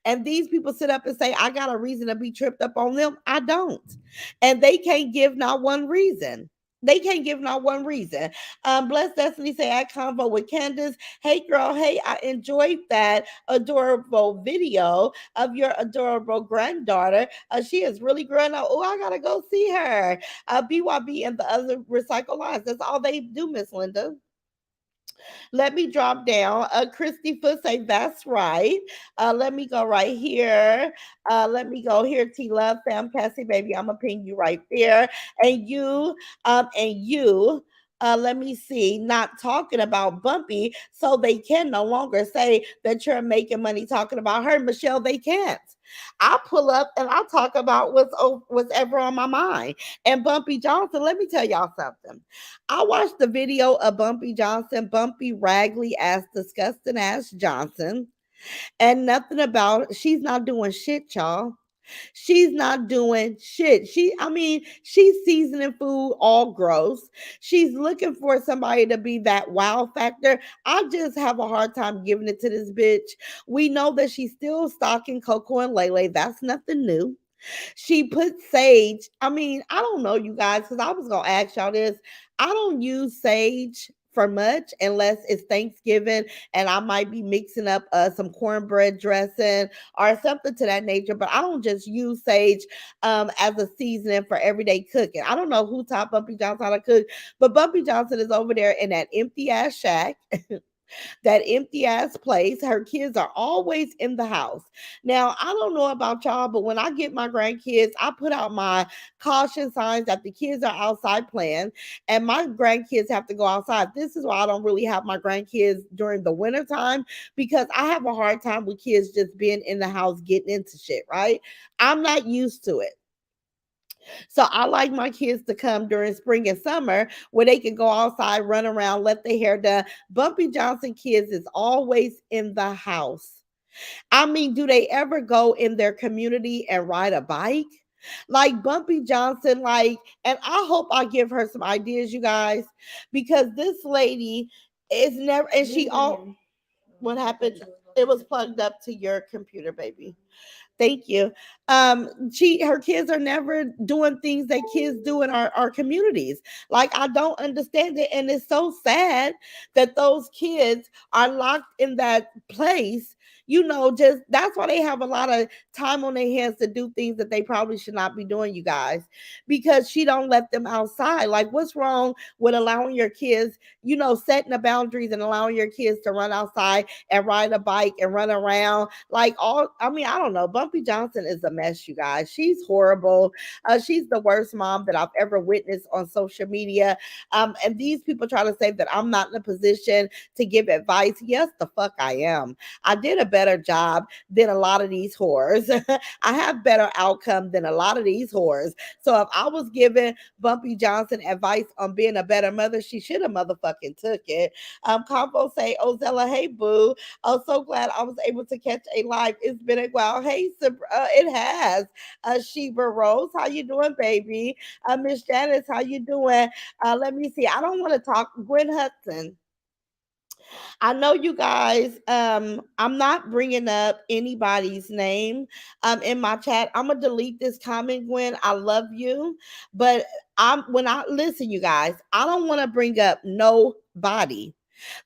And these people sit up and say, I got a reason to be tripped up on them. I don't. And they can't give not one reason. They can't give not one reason. Bless Destiny say I convo with Candace. Hey girl, hey, I enjoyed that adorable video of your adorable granddaughter. She is really growing up. Oh, I gotta go see her. BYB and the other recycle lines. That's all they do, Miss Linda. Let me drop down. Christy Foot say that's right. Let me go right here. Let me go here. T Love Fam Cassie, baby. I'm gonna ping you right there. And you. Let me see, not talking about Bumpy, so they can no longer say that you're making money talking about her. Michelle, they can't. I pull up and I talk about what's ever on my mind. And Bumpy Johnson, let me tell y'all something. I watched the video of Bumpy Johnson, Bumpy Ragley ass, disgusting ass Johnson, and nothing about she's not doing shit, y'all. She's not doing shit. I mean, she's seasoning food all gross. She's looking for somebody to be that wow factor. I just have a hard time giving it to this bitch. We know that she's still stalking Coco and Lele. That's nothing new. She put sage. I mean, I don't know, you guys, because I was gonna ask y'all this. I don't use sage for much unless it's Thanksgiving and I might be mixing up some cornbread dressing or something to that nature. But I don't just use sage as a seasoning for everyday cooking. I don't know who taught Bumpy Johnson how to cook, but Bumpy Johnson is over there in that empty ass shack, that empty ass place. Her kids are always in the house. Now, I don't know about y'all, but when I get my grandkids, I put out my caution signs that the kids are outside playing and my grandkids have to go outside. This is why I don't really have my grandkids during the winter time because I have a hard time with kids just being in the house getting into shit, right? I'm not used to it. So I like my kids to come during spring and summer where they can go outside, run around, let their hair done. Bumpy Johnson kids is always in the house. I mean, do they ever go in their community and ride a bike? Like Bumpy Johnson, and I hope I give her some ideas, you guys, because this lady is never, and she all, what happened? It was plugged up to your computer, baby. Thank you. Her kids are never doing things that kids do in our communities. Like I don't understand it. And it's so sad that those kids are locked in that place, Just that's why they have a lot of time on their hands to do things that they probably should not be doing, you guys, because she don't let them outside. Like, what's wrong with allowing your kids, setting the boundaries and allowing your kids to run outside and ride a bike and run around? Like, I don't know. Bumpy Johnson is a mess, you guys. She's horrible. She's the worst mom that I've ever witnessed on social media. And these people try to say that I'm not in a position to give advice. Yes, the fuck I am. I did a better job than a lot of these whores. I have better outcome than a lot of these whores. So if I was giving Bumpy Johnson advice on being a better mother, she should have motherfucking took it. Combo say, Ozella, hey boo. I'm so glad I was able to catch a live. It's been a while. Hey, it has. Sheba Rose, how you doing, baby? Miss Janice, how you doing? Let me see. I don't want to talk. Gwen Hudson. I know you guys. I'm not bringing up anybody's name. In my chat, I'm gonna delete this comment, Gwen. I love you, but when I listen, you guys, I don't want to bring up nobody.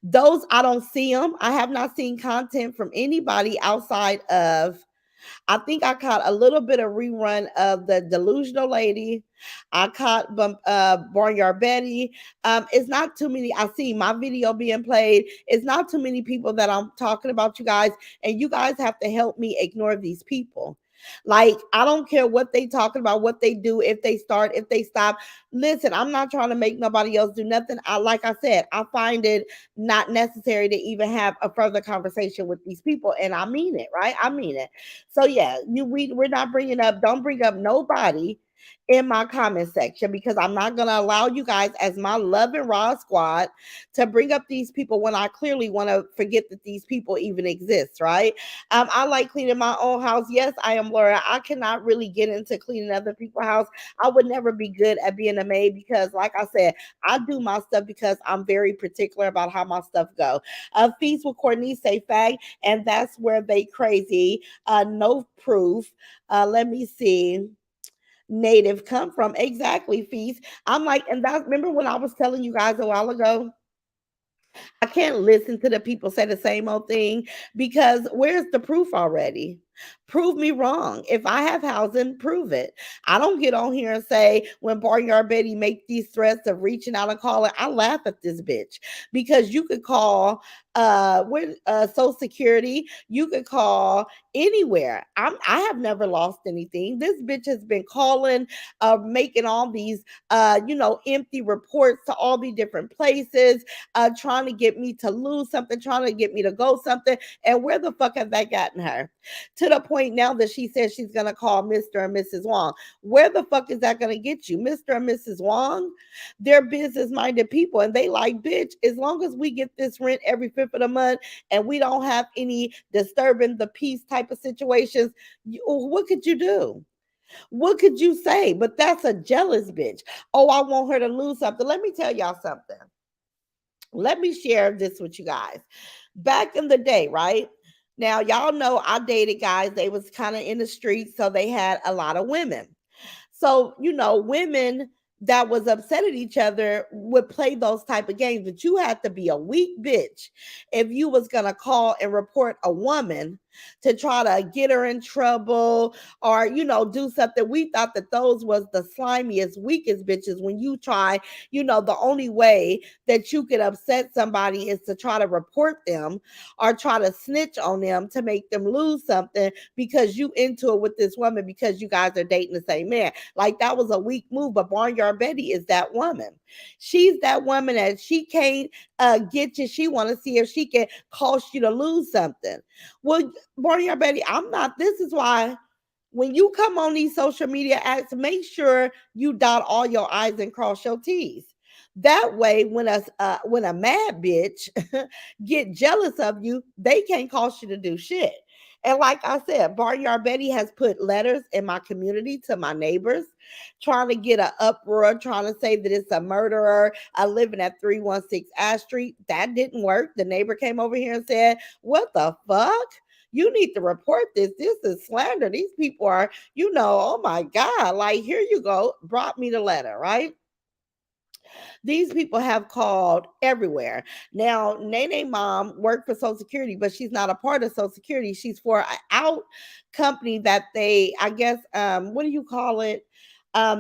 Those I don't see them. I have not seen content from anybody outside of. I think I caught a little bit of rerun of the delusional lady. I caught Barnyard Betty. It's not too many. I see my video being played. It's not too many people that I'm talking about, you guys, and you guys have to help me ignore these people. Like, I don't care what they talking about, what they do, if they start, if they stop. Listen, I'm not trying to make nobody else do nothing. Like I said, I find it not necessary to even have a further conversation with these people, and I mean it, right? I mean it. So yeah, we're not bringing up. Don't bring up nobody in my comment section, because I'm not going to allow you guys, as my love and raw squad, to bring up these people when I clearly want to forget that these people even exist, right? I like cleaning my own house. Yes, I am Laura. I cannot really get into cleaning other people's house. I would never be good at being a maid, because, like I said, I do my stuff because I'm very particular about how my stuff go. Feast with Courtney say fag, and that's where they crazy. No proof. Let me see. Native come from, exactly, Feast. I'm like, and that, remember when I was telling you guys a while ago, I can't listen to the people say the same old thing, because where's the proof already? Prove me wrong. If I have housing, prove it. I don't get on here and say when Barnyard Betty make these threats of reaching out and calling. I laugh at this bitch, because you could call Social Security, you could call anywhere. I have never lost anything. This bitch has been calling, making all these empty reports to all these different places, trying to get me to lose something, trying to get me to go something. And where the fuck have that gotten her? To the point now that she says she's going to call Mr. and Mrs. Wong. Where the fuck is that going to get you? Mr. and Mrs. Wong, they're business minded people, and they like, bitch, as long as we get this rent every fifth of the month and we don't have any disturbing the peace type of situations, what could you do? What could you say? But that's a jealous bitch. Oh, I want her to lose something. Let me tell y'all something. Let me share this with you guys. Back in the day, right? Now, y'all know I dated guys, they was kind of in the streets, so they had a lot of women. So, women that was upset at each other would play those type of games, but you had to be a weak bitch if you was going to call and report a woman to try to get her in trouble, or do something. We thought that those was the slimiest, weakest bitches. When you try, the only way that you can upset somebody is to try to report them or try to snitch on them to make them lose something, because you into it with this woman because you guys are dating the same man. Like, that was a weak move. But Barnyard Betty is that woman. She's that woman that she can't get you. She want to see if she can cost you to lose something. Well, Barnyard Betty, I'm not. This is why when you come on these social media acts, make sure you dot all your I's and cross your T's. That way, when a mad bitch get jealous of you, they can't cause you to do shit. And like I said, Barnyard Betty has put letters in my community to my neighbors, trying to get an uproar, trying to say that it's a murderer living at 316 Ash Street. That didn't work. The neighbor came over here and said, "What the fuck? You need to report this. This is slander. These people are, oh my God, like, here you go." Brought me the letter, right? These people have called everywhere. Now, Nene mom worked for Social Security, but she's not a part of Social Security. She's for an out company that they, I guess, what do you call it?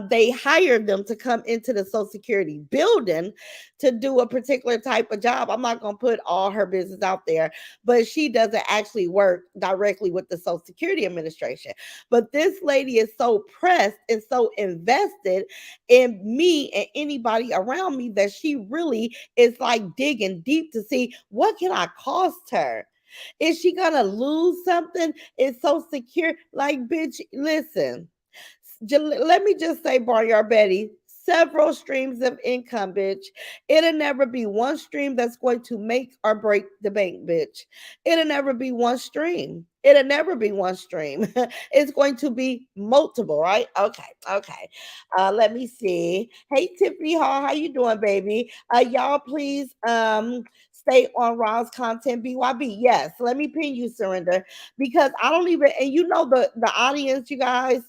They hired them to come into the Social Security building to do a particular type of job. I'm not going to put all her business out there, but she doesn't actually work directly with the Social Security Administration. But this lady is so pressed and so invested in me and anybody around me that she really is like digging deep to see what can I cost her. Is she gonna lose something? It's so secure. Like, bitch, listen. Let me just say, Barnyard Betty, several streams of income, bitch. It'll never be one stream that's going to make or break the bank, bitch. It'll never be one stream. It'll never be one stream. It's going to be multiple, right? Okay, okay. Let me see. Hey, Tiffany Hall, how you doing, baby? Y'all, please stay on Ron's content, BYB. Yes, let me pin you, Surrender, because I don't even, and you know the audience, you guys.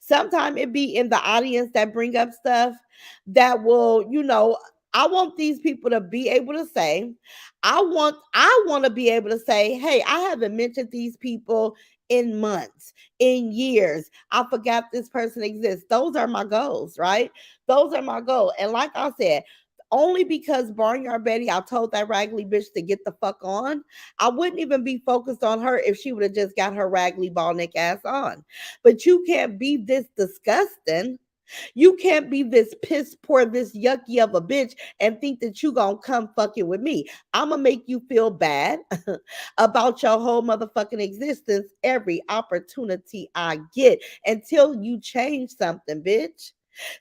Sometimes it be in the audience that bring up stuff that will, I want these people to be able to say, I want to be able to say, hey, I haven't mentioned these people in months, in years. I forgot this person exists. Those are my goals, right? Those are my goals. And like I said, only because Barnyard Betty, I told that raggedy bitch to get the fuck on. I wouldn't even be focused on her if she would have just got her raggedy ball neck ass on. But you can't be this disgusting. You can't be this piss poor, this yucky of a bitch and think that you gonna come fucking with me. I'm gonna make you feel bad about your whole motherfucking existence every opportunity I get until you change something, bitch.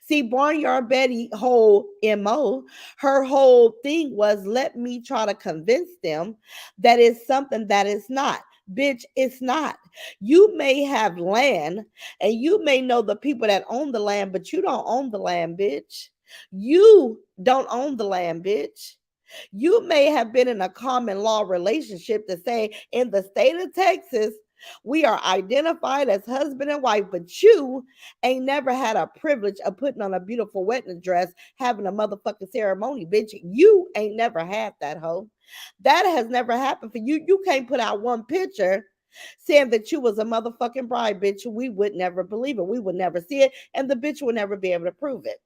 See, Barnyard Betty whole MO, her whole thing was let me try to convince them that it's something that is not. Bitch, it's not. You may have land and you may know the people that own the land, but you don't own the land, bitch. You don't own the land, bitch. You may have been in a common law relationship to say in the state of Texas, we are identified as husband and wife, but you ain't never had a privilege of putting on a beautiful wedding dress, having a motherfucking ceremony, bitch. You ain't never had that, hoe. That has never happened for you. You can't put out one picture saying that you was a motherfucking bride, bitch. We would never believe it. We would never see it, and the bitch would never be able to prove it.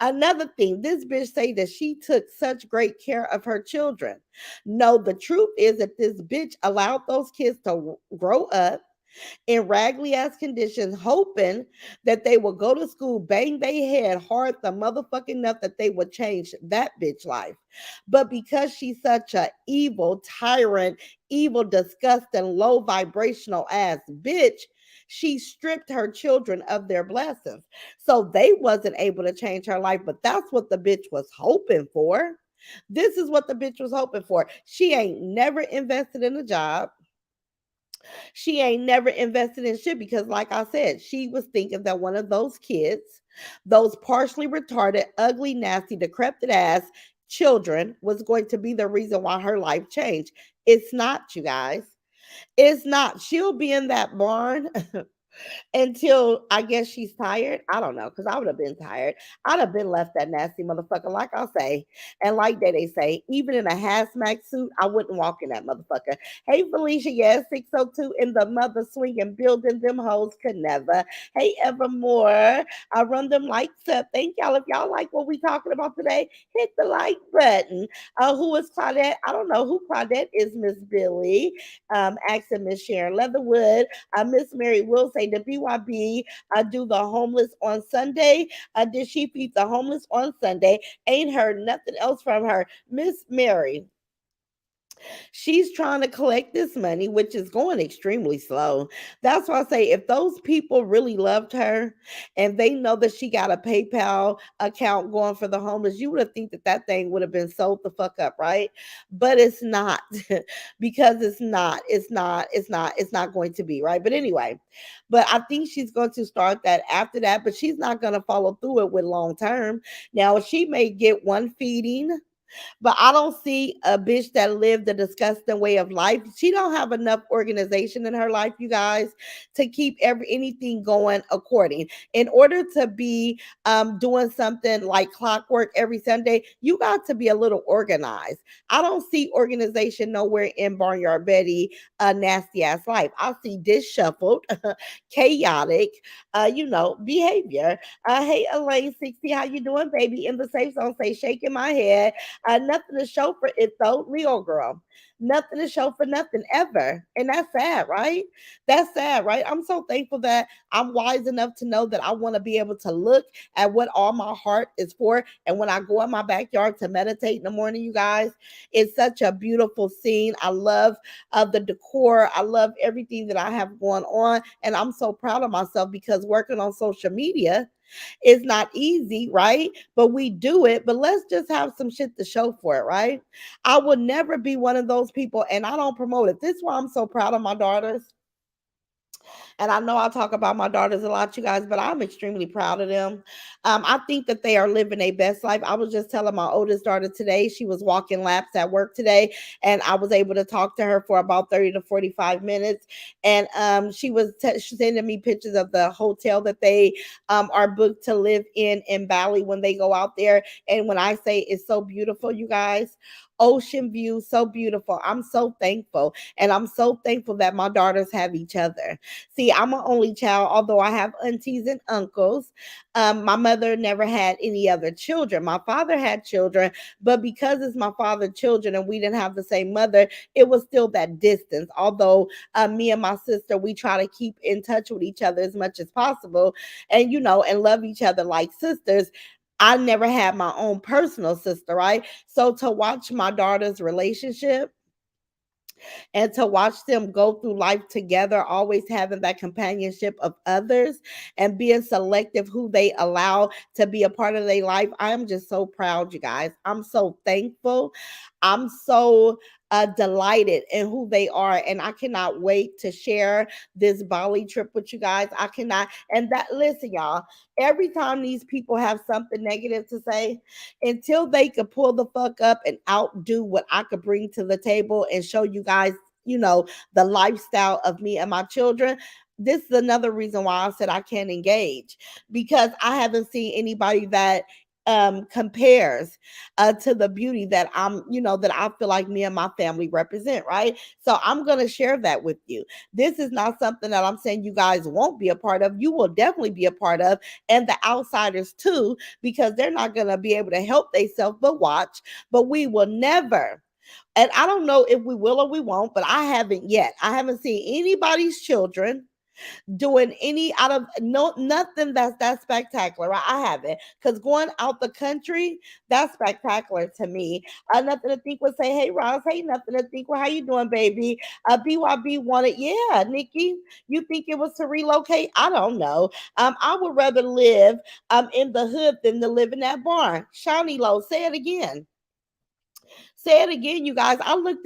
Another thing, this bitch say that she took such great care of her children. No, the truth is that this bitch allowed those kids to grow up in raggedy ass conditions, hoping that they would go to school, bang their head hard the motherfucking enough that they would change that bitch life. But because she's such a evil tyrant, evil, disgusting, low vibrational ass bitch, she stripped her children of their blessings. So they wasn't able to change her life, but that's what the bitch was hoping for. This is what the bitch was hoping for. She ain't never invested in a job. She ain't never invested in shit because, like I said, she was thinking that one of those kids, those partially retarded, ugly, nasty, decrepit ass children, was going to be the reason why her life changed. It's not, you guys. It's not. She'll be in that barn until I guess she's tired. I don't know, because I would have been tired. I'd have been left that nasty motherfucker, like I say. And like they say, even in a hazmat suit, I wouldn't walk in that motherfucker. Hey, Felicia, yes, 602 in the mother swinging building, them hoes could never. Hey, Evermore, I run them lights up. Thank y'all. If y'all like what we talking about today, hit the like button. Who is Claudette? I don't know who Claudette is, Miss Billy. Asking Miss Sharon Leatherwood. Miss Mary will say the BYB do the homeless on Sunday. Did she feed the homeless on Sunday? Ain't heard nothing else from her. Miss Mary, she's trying to collect this money, which is going extremely slow. That's why I say if those people really loved her and they know that she got a PayPal account going for the homeless, you would have think that that thing would have been sold the fuck up, right? But it's not because it's not going to be, right? But anyway, but I think she's going to start that after that, but she's not going to follow through it with long term. Now, she may get one feeding But I don't see a bitch that lived a disgusting way of life. She don't have enough organization in her life, you guys, to keep anything going according. In order to be doing something like clockwork every Sunday, you got to be a little organized. I don't see organization nowhere in Barnyard Betty nasty ass life. I see disshuffled, chaotic, behavior. Hey Elaine 60, how you doing, baby? In the safe zone, say shaking my head. Nothing to show for it though, Leo girl. Nothing to show for nothing ever. And that's sad, right? That's sad, right? I'm so thankful that I'm wise enough to know that I want to be able to look at what all my heart is for. And when I go in my backyard to meditate in the morning, you guys, it's such a beautiful scene. I love the decor. I love everything that I have going on. And I'm so proud of myself because working on social media, it's not easy, right? But we do it. But let's just have some shit to show for it, right? I would never be one of those people, and I don't promote it. This is why I'm so proud of my daughters. And I know I talk about my daughters a lot, you guys, but I'm extremely proud of them. I think that they are living a best life. I was just telling my oldest daughter today, she was walking laps at work today, and I was able to talk to her for about 30 to 45 minutes. And she was sending me pictures of the hotel that they are booked to live in Bali when they go out there. And when I say it's so beautiful, you guys, ocean view, so beautiful. I'm so thankful. And I'm so thankful that my daughters have each other. See, I'm an only child, although I have aunties and uncles. My mother never had any other children. My father had children, but because it's my father's children and we didn't have the same mother, it was still that distance. Although me and my sister, we try to keep in touch with each other as much as possible and, and love each other like sisters. I never had my own personal sister, right? So to watch my daughter's relationship and to watch them go through life together, always having that companionship of others and being selective who they allow to be a part of their life. I am just so proud, you guys. I'm so thankful. I'm so delighted in who they are, and I cannot wait to share this Bali trip with you guys. I cannot, and that listen, y'all. Every time these people have something negative to say, until they could pull the fuck up and outdo what I could bring to the table and show you guys, the lifestyle of me and my children. This is another reason why I said I can't engage because I haven't seen anybody that compares to the beauty that that I feel like me and my family represent, right? So I'm going to share that with you. This is not something that I'm saying you guys won't be a part of. You will definitely be a part of, and the outsiders too, because they're not going to be able to help themselves but watch. But we will never, and I don't know if we will or we won't, but I haven't yet. I haven't seen anybody's children doing any out of no nothing that's that spectacular. Right? I haven't, because going out the country, that's spectacular to me. Nothing to think with say, hey Ross, hey, nothing to think with how you doing, baby. BYB wanted, yeah, Nikki. You think it was to relocate? I don't know. I would rather live in the hood than to live in that barn. Shawnee Low, say it again. Say it again, you guys. I lived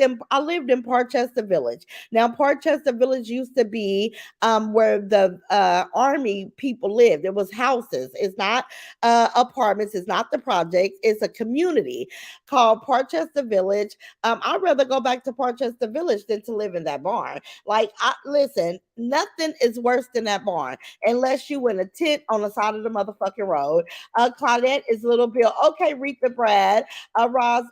in Parchester Village. Now, Parchester Village used to be where the army people lived. It was houses. It's not apartments. It's not the projects. It's a community called Parchester Village. I'd rather go back to Parchester Village than to live in that barn. Like, listen, nothing is worse than that barn unless you in a tent on the side of the motherfucking road. Claudette is Little Bill. Okay, Rita Brad. Roz,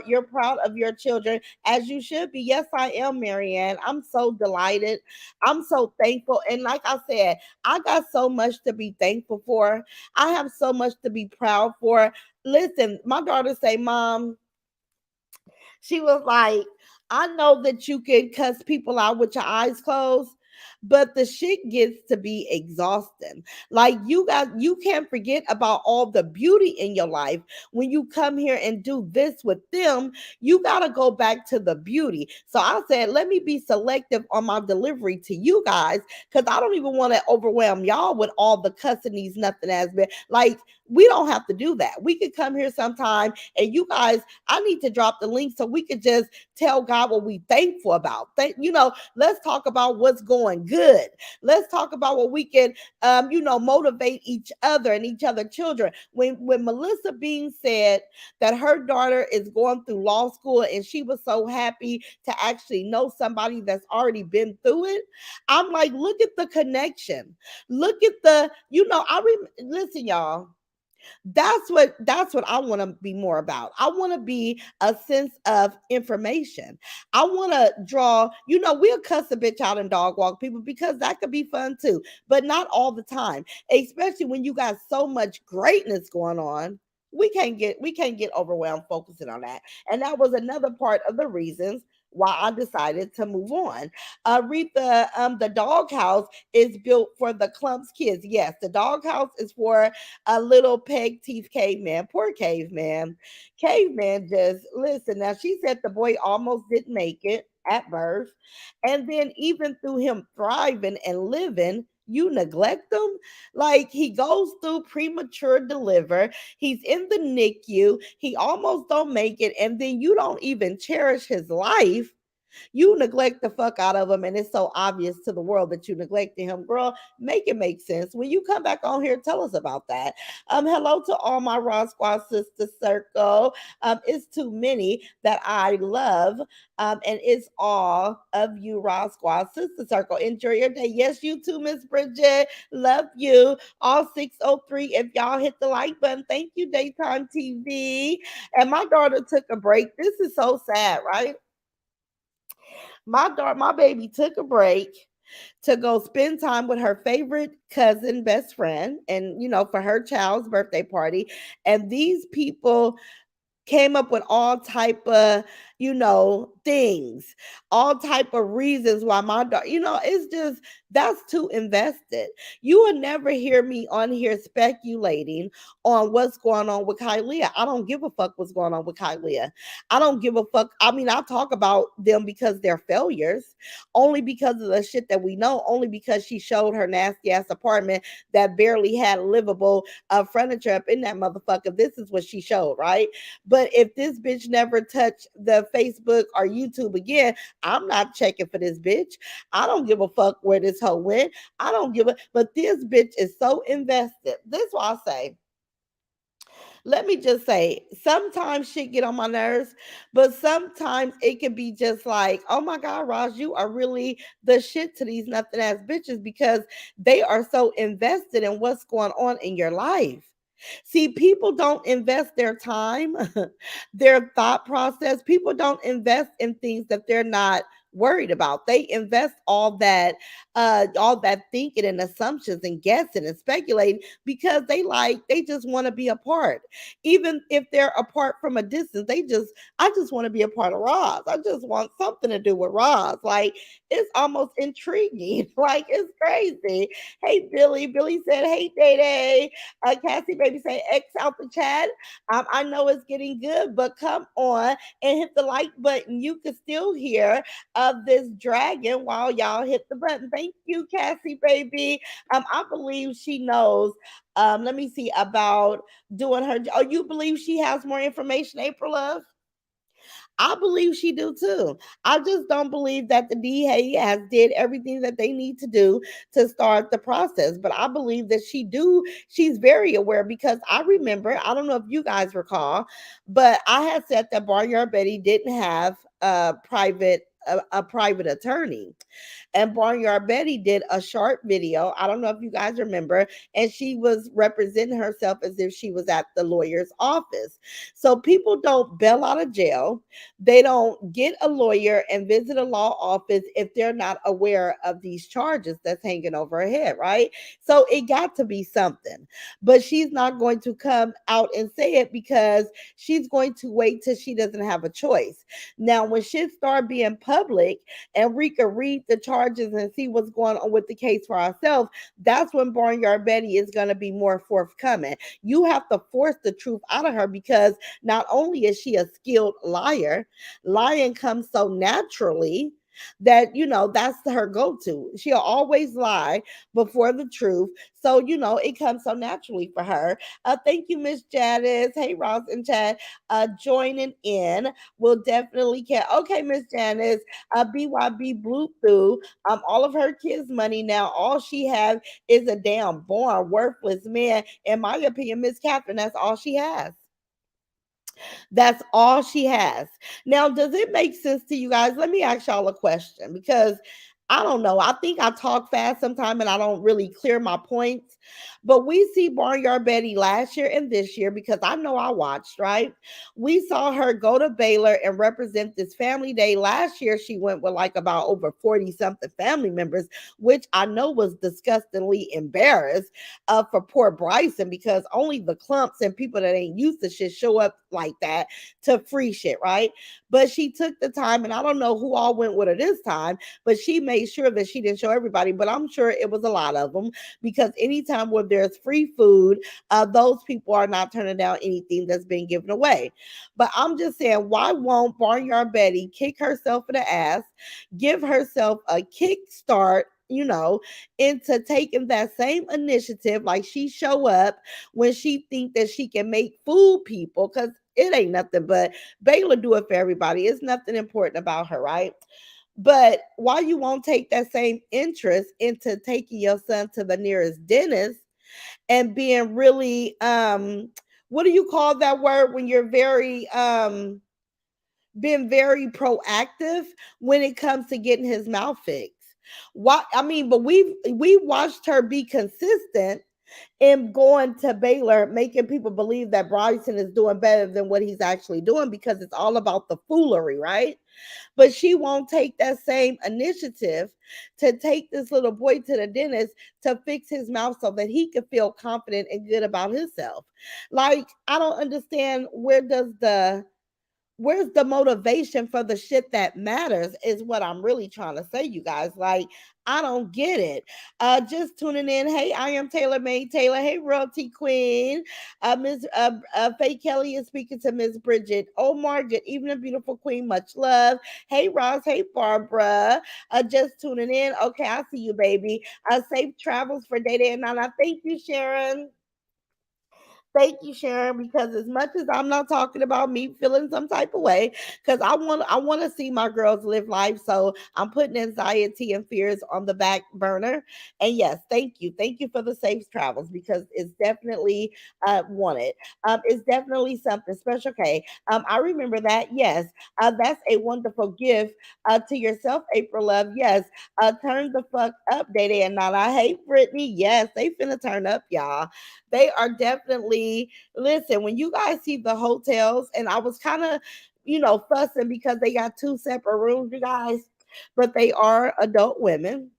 you're proud of your children as you should be. Yes, I am, Marianne. I'm so delighted. I'm so thankful. And like I said, I got so much to be thankful for. I have so much to be proud for. Listen, my daughter say, Mom, she was like, I know that you can cuss people out with your eyes closed, but the shit gets to be exhausting. Like you can't forget about all the beauty in your life. When you come here and do this with them, you got to go back to the beauty. So I said, let me be selective on my delivery to you guys, because I don't even want to overwhelm y'all with all the cussing these nothing has been. Like, we don't have to do that. We could come here sometime and you guys, I need to drop the link so we could just tell God what we thankful about. Let's talk about what's going doing good. Let's talk about what we can, motivate each other and each other children. When Melissa Bean said that her daughter is going through law school and she was so happy to actually know somebody that's already been through it, I'm like, look at the connection. Look at the, listen, y'all, that's what I want to be more about. I want to be a sense of information. I want to draw, we'll cuss a bitch out and dog walk people because that could be fun too, but not all the time, especially when you got so much greatness going on. We can't get overwhelmed focusing on that. And that was another part of the reasons why I decided to move on. Read the doghouse is built for the clumps kids. Yes, the doghouse is for a little peg teeth caveman. Poor caveman. Caveman just listen. Now she said the boy almost didn't make it at birth. And then even through him thriving and living, you neglect him. Like he goes through premature deliver. He's in the NICU. He almost don't make it. And then you don't even cherish his life. You neglect the fuck out of him, and it's so obvious to the world that you neglected him. Girl, make it make sense. When you come back on here, tell us about that. Hello to all my Raw Squad sister circle. It's too many that I love. And it's all of you, Raw Squad sister circle. Enjoy your day. Yes, you too, Miss Bridget. Love you. All 603. If y'all hit the like button, thank you, Daytime TV. And my daughter took a break. This is so sad, right? My baby took a break to go spend time with her favorite cousin, best friend, and for her child's birthday party. And these people came up with all type of things, all type of reasons why my daughter, it's just that's too invested. You will never hear me on here speculating on what's going on with Kylie. I don't give a fuck what's going on with Kylie. I don't give a fuck. I mean, I talk about them because they're failures, only because of the shit that we know, only because she showed her nasty ass apartment that barely had livable furniture up in that motherfucker. This is what she showed, right? But if this bitch never touched the Facebook or YouTube again, I'm not checking for this bitch. I don't give a fuck where this hoe went. I don't give a, but this bitch is so invested. This is why I say, let me just say, sometimes shit get on my nerves, but sometimes it can be just like, oh my God, Raj, you are really the shit to these nothing ass bitches because they are so invested in what's going on in your life. See, people don't invest their time, their thought process. People don't invest in things that they're not worried about. They invest all that thinking and assumptions and guessing and speculating because they just want to be a part. Even if they're apart from a distance, I just want to be a part of Roz. I just want something to do with Roz. Like it's almost intriguing. Like it's crazy. Hey Billy. Billy said, hey Day Day. Cassie baby say X out the chat. I know it's getting good, but come on and hit the like button. You can still hear of this dragon while y'all hit the button. Thank you, Cassie baby. I believe she knows. Let me see about doing her. Oh, you believe she has more information, April Love? I believe she do too. I just don't believe that the DA has did everything that they need to do to start the process. But I believe that she's very aware because I remember, I don't know if you guys recall, but I had said that Barnyard Betty didn't have a private attorney. And Barnyard Betty did a short video. I don't know if you guys remember, and she was representing herself as if she was at the lawyer's office. So people don't bail out of jail. They don't get a lawyer and visit a law office if they're not aware of these charges that's hanging over her head, right? So it got to be something. But she's not going to come out and say it because she's going to wait till she doesn't have a choice. Now, when shit start being public and we can read the charges and see what's going on with the case for ourselves, that's when Barnyard Betty is going to be more forthcoming. You have to force the truth out of her because not only is she a skilled liar, lying comes so naturally. that, that's her go-to. She'll always lie before the truth. So, it comes so naturally for her. Thank you, Miss Janice. Hey, Ross and Chad, joining in. We'll definitely can. Okay, Miss Janice, BYB blew through all of her kids' money now. All she has is a damn born worthless man. In my opinion, Miss Catherine, that's all she has. That's all she has. Now, does it make sense to you guys? Let me ask y'all a question because I don't know. I think I talk fast sometimes and I don't really clear my points. But we see Barnyard Betty last year and this year because I know I watched, right? We saw her go to Baylor and represent this family day. Last year, she went with like about over 40 something family members, which I know was disgustingly embarrassed for poor Bryson because only the clumps and people that ain't used to shit show up like that to free shit, right? But she took the time, and I don't know who all went with her this time, but she made sure that she didn't show everybody, but I'm sure it was a lot of them because anytime where there's free food, those people are not turning down anything that's being given away. But I'm just saying, why won't Barnyard Betty kick herself in the ass, give herself a kickstart? Into taking that same initiative, like she show up when she think that she can make fool people, because it ain't nothing but Baylor do it for everybody. It's nothing important about her, right? But why you won't take that same interest into taking your son to the nearest dentist and being really what do you call that word when you're very been very proactive when it comes to getting his mouth fixed? What I mean, but we watched her be consistent in going to Baylor, making people believe that Bryson is doing better than what he's actually doing because it's all about the foolery, right? But she won't take that same initiative to take this little boy to the dentist to fix his mouth so that he could feel confident and good about himself. Like, I don't understand where's the motivation for the shit that matters is what I'm really trying to say, you guys. Like, I don't get it. Just tuning in. Hey, I am Taylor May Taylor. Hey, Royalty Queen. Miss Faye Kelly is speaking to Miss Bridget. Omar, good evening, beautiful queen. Much love. Hey, Ross. Hey, Barbara. Just tuning in. Okay, I see you, baby. Safe travels for day and night. Thank you, Sharon. Thank you, Sharon, because as much as I'm not talking about me feeling some type of way, because I want to see my girls live life. So I'm putting anxiety and fears on the back burner. And yes, thank you. Thank you for the safe travels because it's definitely wanted. It's definitely something special. Okay. I remember that. Yes. That's a wonderful gift to yourself, April Love. Yes. Turn the fuck up, Day Day and Nana. Hey, Brittany. Yes, they finna turn up, y'all. They are definitely, listen, when you guys see the hotels, and I was kind of, fussing because they got two separate rooms, you guys, but they are adult women.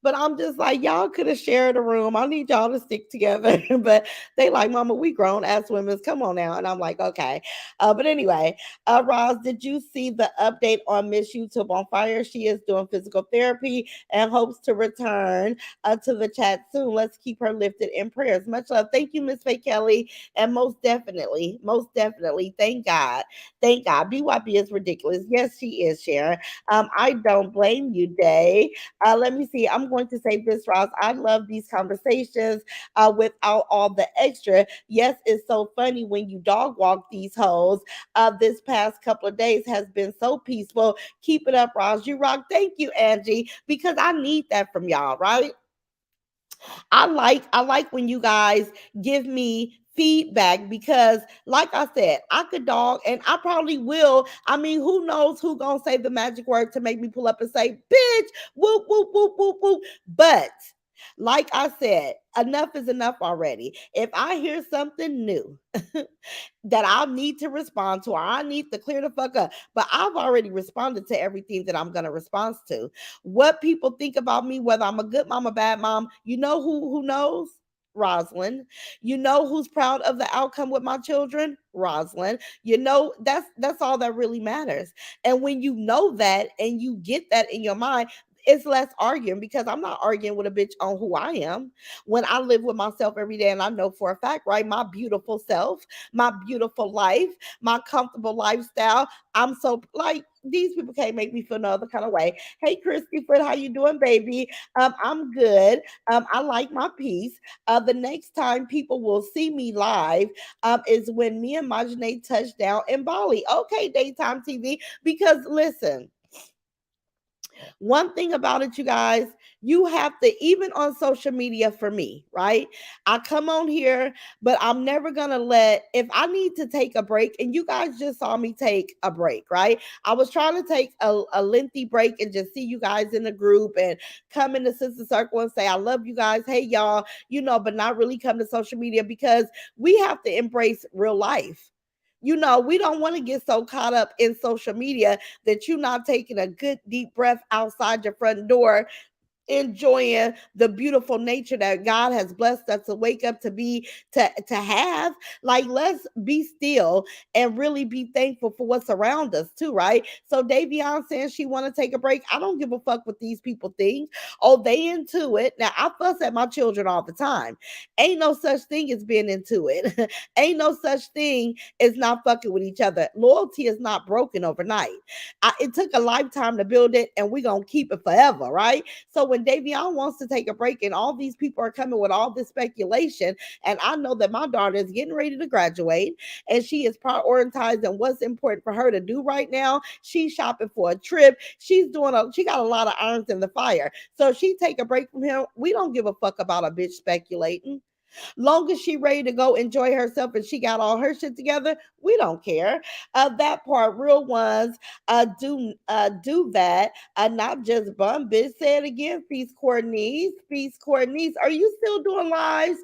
But I'm just like, y'all could have shared a room. I need y'all to stick together. But they like, Mama, we grown ass women. Come on now. And I'm like, okay. But anyway, Roz, did you see the update on Miss YouTube on Fire? She is doing physical therapy and hopes to return to the chat soon. Let's keep her lifted in prayers. Much love. Thank you, Miss Faye Kelly. And most definitely, thank God. Thank God. BYB is ridiculous. Yes, she is, Sharon. I don't blame you, Day. Let me see. I'm going to say this, Ross. I love these conversations without all the extra. Yes, it's so funny when you dog walk these hoes. This past couple of days has been so peaceful. Keep it up, Ross. You rock. Thank you, Angie, because I need that from y'all, right? I like when you guys give me feedback because like I said, I could dog and I probably will. I mean, who knows who gonna say the magic word to make me pull up and say, bitch, whoop, whoop, whoop, whoop, whoop. But like I said, enough is enough already. If I hear something new that I need to respond to, or I need to clear the fuck up. But I've already responded to everything that I'm gonna respond to. What people think about me, whether I'm a good mom or bad mom, you know who knows? Rosalind. You know who's proud of the outcome with my children? Rosalind. That's all that really matters. And when you know that and you get that in your mind, it's less arguing because I'm not arguing with a bitch on who I am when I live with myself every day and I know for a fact, right? My beautiful self, my beautiful life, my comfortable lifestyle. I'm so like these people can't make me feel no other kind of way. Hey, Christy Foot, how you doing, baby? I'm good. I like my peace. The next time people will see me live is when me and Majane touch down in Bali. Okay, daytime TV. Because listen, one thing about it, you guys, you have to, even on social media for me, right? I come on here, but I'm never going to let, if I need to take a break, and you guys just saw me take a break, right? I was trying to take a lengthy break and just see you guys in the group and come in the sister circle and say, I love you guys. Hey, y'all, but not really come to social media because we have to embrace real life. We don't want to get so caught up in social media that you're not taking a good deep breath outside your front door, enjoying the beautiful nature that God has blessed us to wake up to be to have. Like, let's be still and really be thankful for what's around us too, right? So Davion saying she want to take a break. I don't give a fuck what these people think. Oh, they into it. Now I fuss at my children all the time. Ain't no such thing as being into it. Ain't no such thing as not fucking with each other. Loyalty is not broken overnight. It took a lifetime to build it, and we're gonna keep it forever, right? So when Davion wants to take a break and all these people are coming with all this speculation, and I know that my daughter is getting ready to graduate and she is prioritizing what's important for her to do right now. She's shopping for a trip. She got a lot of irons in the fire. So if she take a break from him, we don't give a fuck about a bitch speculating. Long as she ready to go enjoy herself and she got all her shit together, we don't care. That part, real ones do that. Not just bum bitch. Say it again, Feast Courtney's. Feast Courtney's. Are you still doing lives?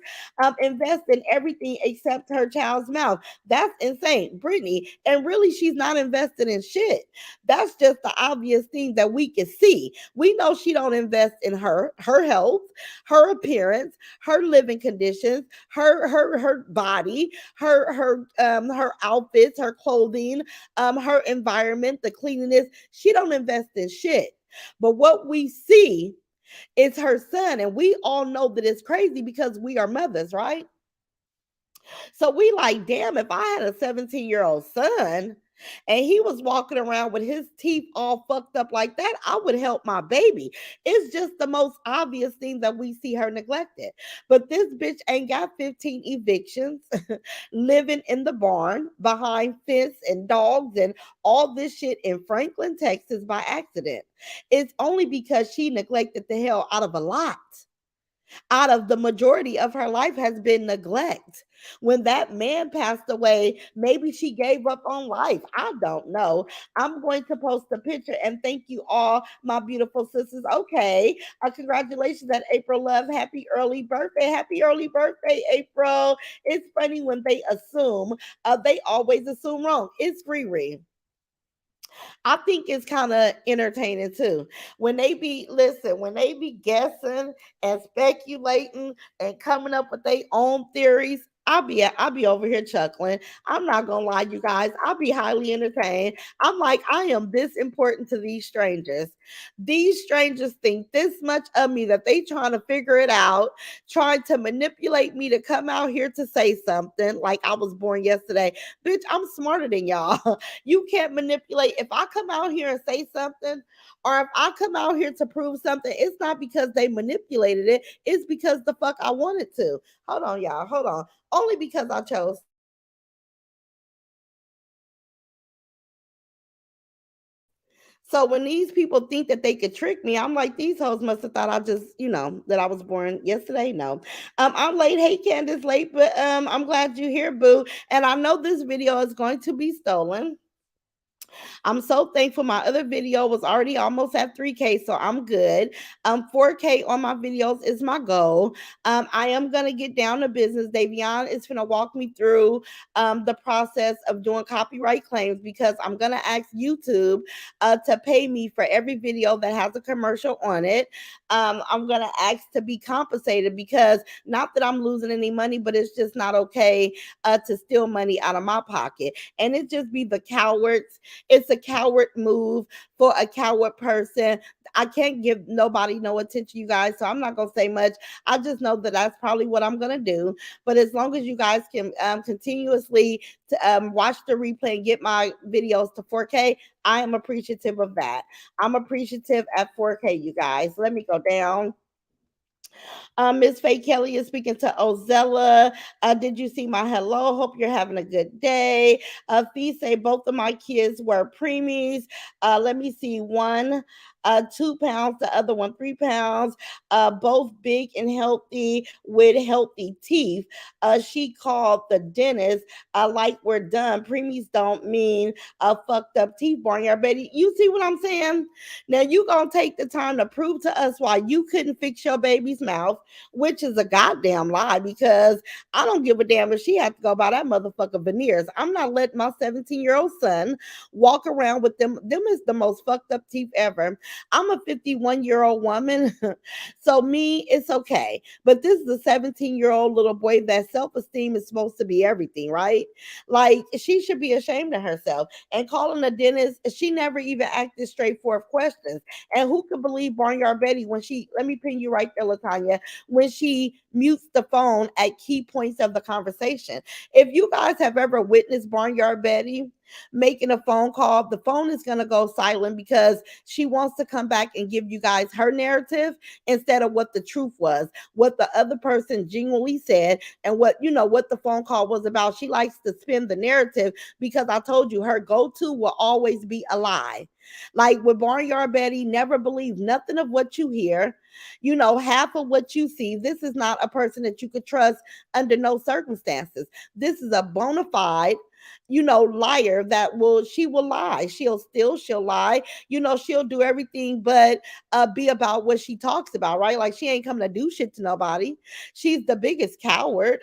Invest in everything except her child's mouth. That's insane, Brittany. And really, she's not invested in shit. That's just the obvious thing that we can see. We know she don't invest in her health, her appearance, her living conditions, her body, her outfits, her clothing, her environment, the cleanliness. She don't invest in shit. But what we see is her son, and we all know that it's crazy because we are mothers, right? So we like, damn, if I had a 17-year-old son and he was walking around with his teeth all fucked up like that, I would help my baby. It's just the most obvious thing that we see her neglected. But this bitch ain't got 15 evictions, living in the barn behind fence and dogs and all this shit in Franklin, Texas by accident. It's only because she neglected the hell out of a lot. Out of the majority of her life has been neglect. When that man passed away, maybe she gave up on life. I don't know. I'm going to post a picture and thank you all, my beautiful sisters. Okay. Congratulations at April Love. Happy early birthday. Happy early birthday, April. It's funny when they assume, they always assume wrong. It's Riri. I think it's kind of entertaining too. When they be guessing and speculating and coming up with their own theories, I'll be over here chuckling. I'm not gonna lie, you guys. I'll be highly entertained. I'm like, I am this important to these strangers. These strangers think this much of me that they trying to figure it out, trying to manipulate me to come out here to say something like I was born yesterday. Bitch, I'm smarter than y'all. You can't manipulate. If I come out here and say something, or if I come out here to prove something, it's not because they manipulated it. It's because the fuck I wanted to. Hold on, y'all. Hold on. Only because I chose. So when these people think that they could trick me, I'm like, these hoes must have thought I just, that I was born yesterday. No. I'm late. Hey, Candace, late, but I'm glad you're here, boo. And I know this video is going to be stolen. I'm so thankful. My other video was already almost at 3K, so I'm good. 4K on my videos is my goal. I am gonna get down to business. Davion is gonna walk me through the process of doing copyright claims because I'm gonna ask YouTube to pay me for every video that has a commercial on it. I'm gonna ask to be compensated because not that I'm losing any money, but it's just not okay to steal money out of my pocket. And it just be the cowards. It's a coward move for a coward person. I can't give nobody no attention, you guys. So I'm not gonna say much. I just know that that's probably what I'm gonna do. But as long as you guys can continuously watch the replay and get my videos to 4K, I am appreciative of that. I'm appreciative at 4K, you guys. Let me go down. Miss Faye Kelly is speaking to Ozella. Did you see my hello? Hope you're having a good day. Fee say both of my kids were preemies. Let me see. One, 2 pounds, the other one, 3 pounds. Both big and healthy with healthy teeth. She called the dentist. Like we're done. Preemies don't mean fucked up teeth, Barnyard Betty. You see what I'm saying? Now you gonna take the time to prove to us why you couldn't fix your baby's mouth, which is a goddamn lie because I don't give a damn if she had to go buy that motherfucker veneers. I'm not letting my 17-year-old son walk around with them. Them is the most fucked up teeth ever. I'm a 51-year-old woman. So me, it's okay. But this is a 17-year-old little boy that self-esteem is supposed to be everything, right? Like she should be ashamed of herself. And calling the dentist, she never even acted straightforward questions. And who could believe Barnyard Betty when she, let me pin you right there, Latanya, when she mutes the phone at key points of the conversation. If you guys have ever witnessed Barnyard Betty making a phone call, the phone is going to go silent because she wants to come back and give you guys her narrative instead of what the truth was, what the other person genuinely said, and what, you know, what the phone call was about. She likes to spin the narrative because I told you her go-to will always be a lie. Like with Barnyard Betty, never believe nothing of what you hear, you know, half of what you see. This is not a person that you could trust under no circumstances. This is a bona fide, you know, liar that will, she will lie. She'll steal, she'll lie, you know, she'll do everything but be about what she talks about, right? Like she ain't coming to do shit to nobody. She's the biggest coward.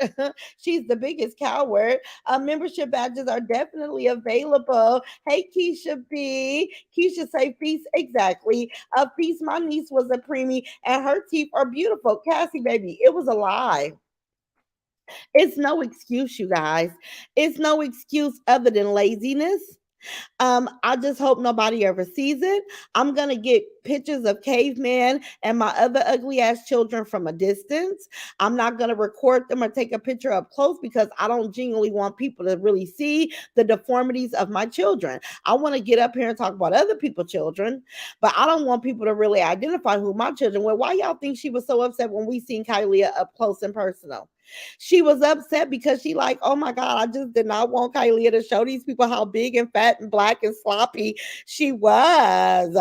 She's the biggest coward. Membership badges are definitely available. Hey, Keisha B. Keisha say feast. Exactly. Feast, my niece was a preemie and her teeth are beautiful. Cassie, baby, it was a lie. It's no excuse, you guys. It's no excuse other than laziness. I just hope nobody ever sees it. I'm gonna get pictures of caveman and my other ugly ass children from a distance. I'm not gonna record them or take a picture up close because I don't genuinely want people to really see the deformities of my children. I want to get up here and talk about other people's children, but I don't want people to really identify who my children were. Why y'all think she was so upset when we seen Kylie up close and personal? She was upset because she like, oh my God, I just did not want Kylie to show these people how big and fat and black and sloppy she was.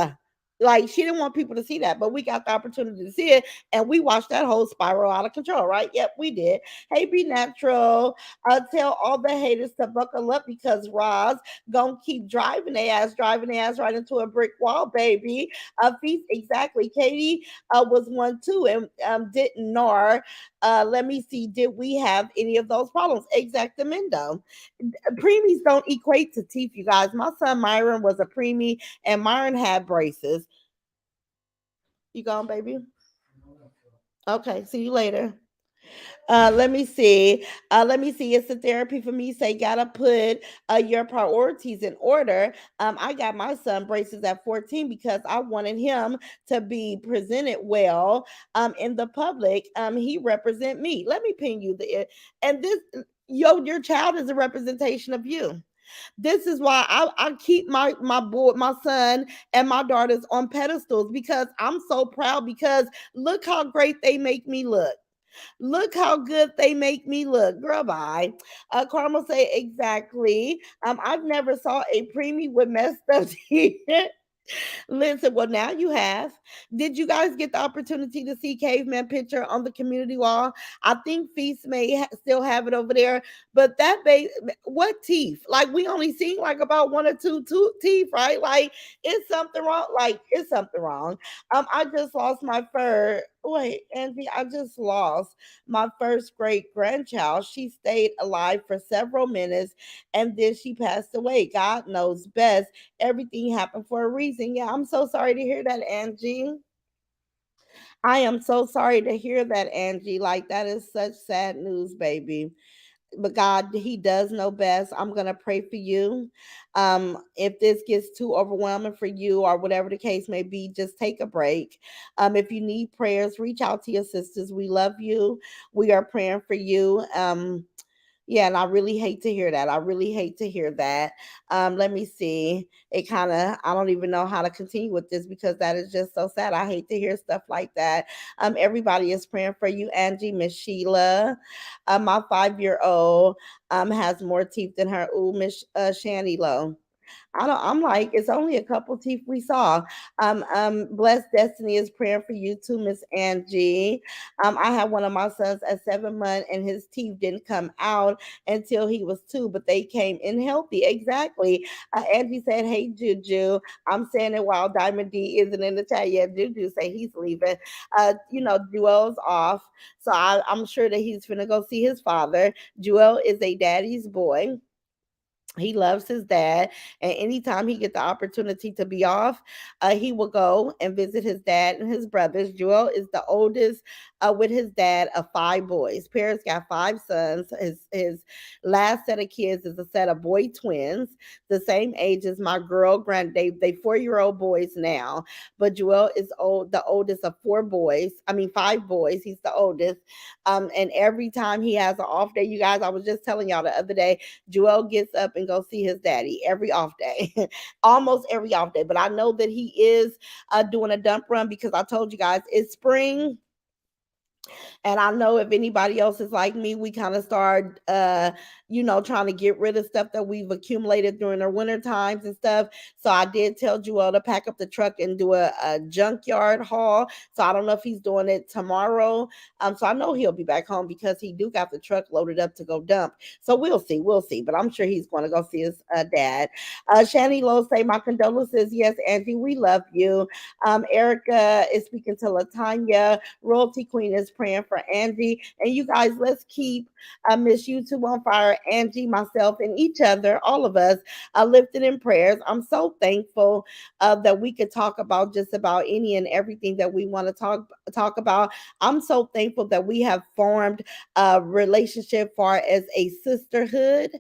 Like she didn't want people to see that, but we got the opportunity to see it, and we watched that whole spiral out of control, right? Yep, we did. Hey, be natural. Tell all the haters to buckle up because Roz gonna keep driving their ass right into a brick wall, baby. Feast exactly. Katie was one too, and didn't know. Let me see. Did we have any of those problems? Exactamendo. Preemies don't equate to teeth, you guys. My son Myron was a preemie, and Myron had braces. You gone, baby? Okay. See you later. Let me see. Let me see. It's a therapy for me. Say, gotta put your priorities in order. I got my son braces at 14 because I wanted him to be presented well in the public. He represent me. Let me pin you the and this your child is a representation of you. This is why I keep my boy, my son, and my daughters on pedestals because I'm so proud because look how great they make me look. Look how good they make me look. Girl, bye. Carmel say exactly. I've never saw a preemie with messed up teeth. Listen, well, now you have. Did you guys get the opportunity to see Caveman picture on the community wall? I think Feast may still have it over there, but that baby, what teeth? Like, we only seen like about one or two teeth, right? Like, it's something wrong. Like, it's something wrong. I just lost my fur. Wait, Angie, I just lost my first great grandchild. She stayed alive for several minutes and then she passed away. God knows best. Everything happened for a reason. Yeah, I'm so sorry to hear that, Angie. I am so sorry to hear that, Angie. Like, that is such sad news, baby. but God, He does know best. I'm gonna pray for you. If this gets too overwhelming for you or whatever the case may be, just take a break. If you need prayers, reach out to your sisters. We love you. We are praying for you. Yeah, and I really hate to hear that. I really hate to hear that. Let me see. It kind of, I don't even know how to continue with this because that is just so sad. I hate to hear stuff like that. Everybody is praying for you, Angie, Miss Sheila. My 5 year old has more teeth than her. Ooh, Miss Shanny Low. I don't. I'm like, it's only a couple teeth we saw. Blessed Destiny is praying for you too, Miss Angie. I had one of my sons at 7 months, and his teeth didn't come out until he was 2, but they came in healthy. Exactly. Angie said, "Hey Juju, I'm saying it while Diamond D isn't in the chat yet." Juju say he's leaving. Joel's off, so I'm sure that he's gonna go see his father. Joel is a daddy's boy. He loves his dad, and anytime he get the opportunity to be off, he will go and visit his dad and his brothers. Joel is the oldest with his dad of 5 boys. Paris got 5 sons. His last set of kids is a set of boy twins, the same age as my girl grand. They 4 year old boys now, but Joel is the oldest of 4 boys. I mean 5 boys. He's the oldest. And every time he has an off day, you guys, I was just telling y'all the other day, Joel gets up and go see his daddy every off day, almost every off day. But I know that he is doing a dump run because I told you guys it's spring, and I know if anybody else is like me, we kind of start, trying to get rid of stuff that we've accumulated during the winter times and stuff. So I did tell Joel to pack up the truck and do a junkyard haul. So I don't know if he's doing it tomorrow. So I know he'll be back home because he do got the truck loaded up to go dump. So we'll see. But I'm sure he's going to go see his dad. Shani Lowe say my condolences. Yes, Angie, we love you. Erica is speaking to Latanya. Royalty Queen is praying for Angie. And you guys, let's keep Miss YouTube on fire, Angie, myself, and each other, all of us, lifted in prayers. I'm so thankful that we could talk about just about any and everything that we want to talk about. I'm so thankful that we have formed a relationship far as a sisterhood.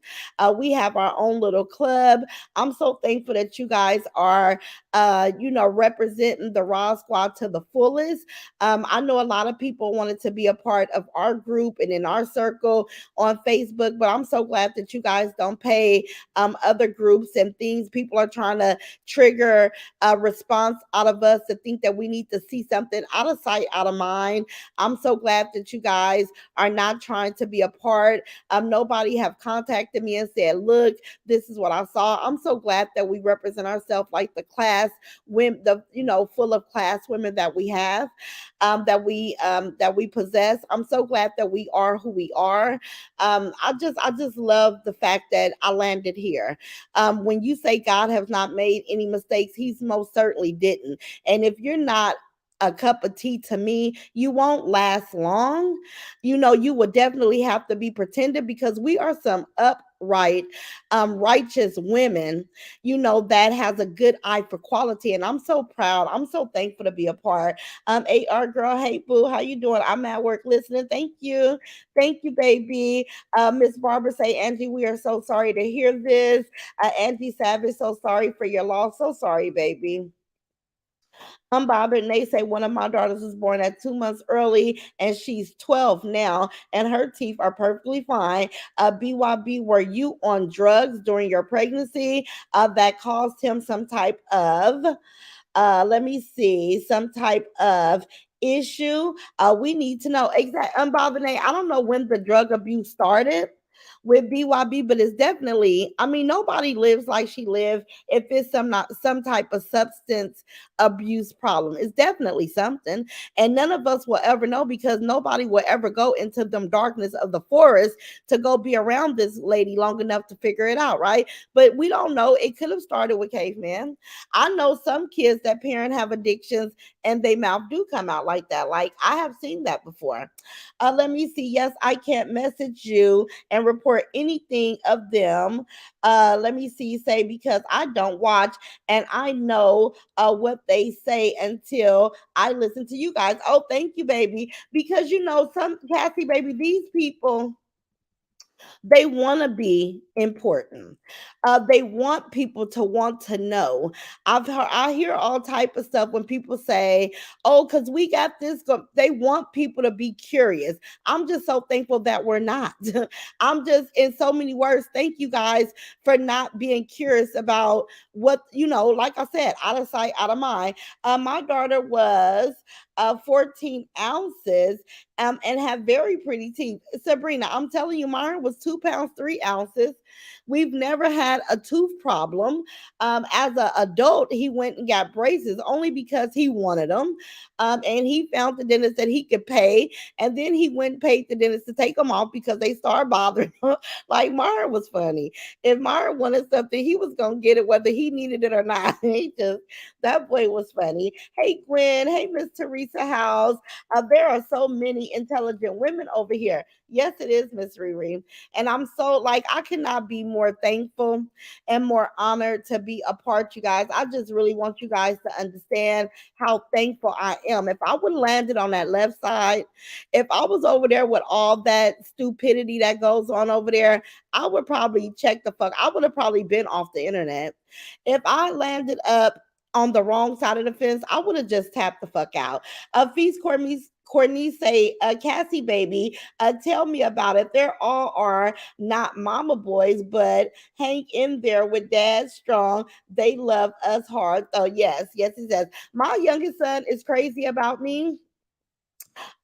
We have our own little club. I'm so thankful that you guys are, representing the Raw Squad to the fullest. I know a lot of people wanted to be a part of our group and in our circle on Facebook, but I'm so glad that you guys don't pay other groups and things. People are trying to trigger a response out of us to think that we need to see something out of sight, out of mind. I'm so glad that you guys are not trying to be a part. Nobody have contacted me and said, look, this is what I saw. I'm so glad that we represent ourselves like the class women, full of class women that we have, that we possess. I'm so glad that we are who we are. I just love the fact that I landed here. When you say God has not made any mistakes, He's most certainly didn't. And if you're not a cup of tea to me, you won't last long. You would definitely have to be pretending because we are some upright, righteous women, that has a good eye for quality. And I'm so proud. I'm so thankful to be a part. AR girl, hey boo, how you doing? I'm at work listening. Thank you. Thank you, baby. Miss Barbara say, Angie, we are so sorry to hear this. Angie Savage, so sorry for your loss. So sorry, baby. I'm Bob, and they say one of my daughters was born at 2 months early, and she's 12 now, and her teeth are perfectly fine. BYB, were you on drugs during your pregnancy that caused him some type of let me see, some type of issue? We need to know exact. Bobbinay, I don't know when the drug abuse started with BYB, but it's definitely, I mean, nobody lives like she lived if it's some type of substance abuse problem. It's definitely something. And none of us will ever know because nobody will ever go into them darkness of the forest to go be around this lady long enough to figure it out, right? But we don't know. It could have started with caveman. I know some kids that parent have addictions and they mouth do come out like that. Like I have seen that before. Let me see. Yes, I can't message you and report anything of them. Let me see. Say because I don't watch and I know what they say until I listen to you guys. Oh, thank you, baby. Because some Cassie, baby, these people They want to be important. They want people to want to know. I hear all type of stuff when people say, "Oh, because we got this." They want people to be curious. I'm just so thankful that we're not. I'm just, in so many words, thank you guys for not being curious about what, Like I said, out of sight, out of mind. My daughter was 14 ounces and have very pretty teeth. Sabrina, I'm telling you, mine was 2 pounds 3 ounces. We've never had a tooth problem. As an adult, he went and got braces only because he wanted them, and he found the dentist that he could pay, and then he went and paid the dentist to take them off because they started bothering him. Like Mara was funny. If Mara wanted something, he was gonna get it whether he needed it or not. He just That boy was funny. Hey Gwen, hey Miss Teresa House. There are so many intelligent women over here. Yes, it is, Miss Riri. And I'm so, like, I cannot be more thankful and more honored to be a part, you guys. I just really want you guys to understand how thankful I am. If I would have landed on that left side, if I was over there with all that stupidity that goes on over there, I would probably check the fuck. I would have probably been off the internet. If I landed up on the wrong side of the fence, I would have just tapped the fuck out. Feast Courtney say, Cassie baby, tell me about it. They're all are not mama boys, but hang in there with dad strong. They love us hard. Oh, yes, yes, he says. My youngest son is crazy about me.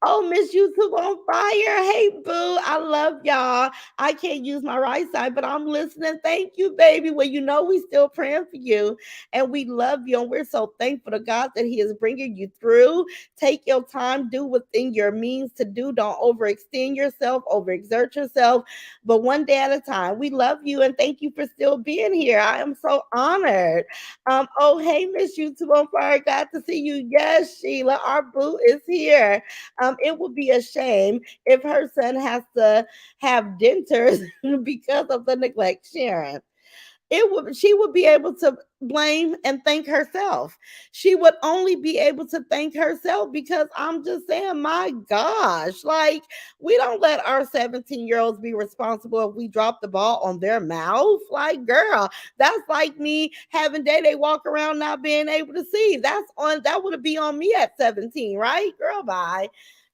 Oh, Miss YouTube on fire. Hey, boo. I love y'all. I can't use my right side, but I'm listening. Thank you, baby. Well, we still praying for you and we love you. And we're so thankful to God that He is bringing you through. Take your time, do within your means to do. Don't overextend yourself, overexert yourself, but one day at a time. We love you and thank you for still being here. I am so honored. Oh, hey, Miss YouTube on fire. Glad to see you. Yes, Sheila, our boo is here. It would be a shame if her son has to have dentures because of the neglect, Sharon. She would be able to blame and thank herself. She would only be able to thank herself because I'm just saying, my gosh, like, we don't let our 17-year-olds be responsible if we drop the ball on their mouth. Like, girl, that's like me having Day walk around not being able to see. That would be on me at 17, right? Girl, bye.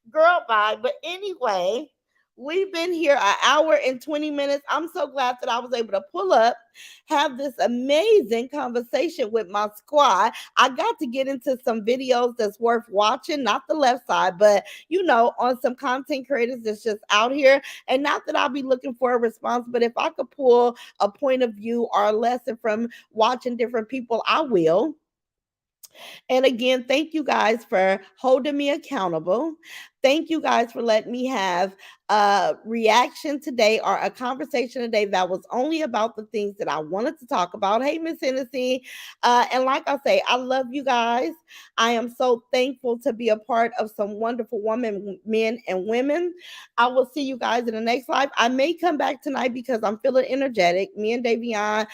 Girl, bye. But anyway, we've been here an hour and 20 minutes. I'm so glad that I was able to pull up, have this amazing conversation with my squad. I got to get into some videos that's worth watching, not the left side, but on some content creators that's just out here. And not that I'll be looking for a response, but if I could pull a point of view or a lesson from watching different people, I will. And again, thank you guys for holding me accountable. Thank you guys for letting me have a reaction today or a conversation today that was only about the things that I wanted to talk about. Hey, Miss Hennessy. And like I say, I love you guys. I am so thankful to be a part of some wonderful women, men, and women. I will see you guys in the next live. I may come back tonight because I'm feeling energetic. Me and Davion,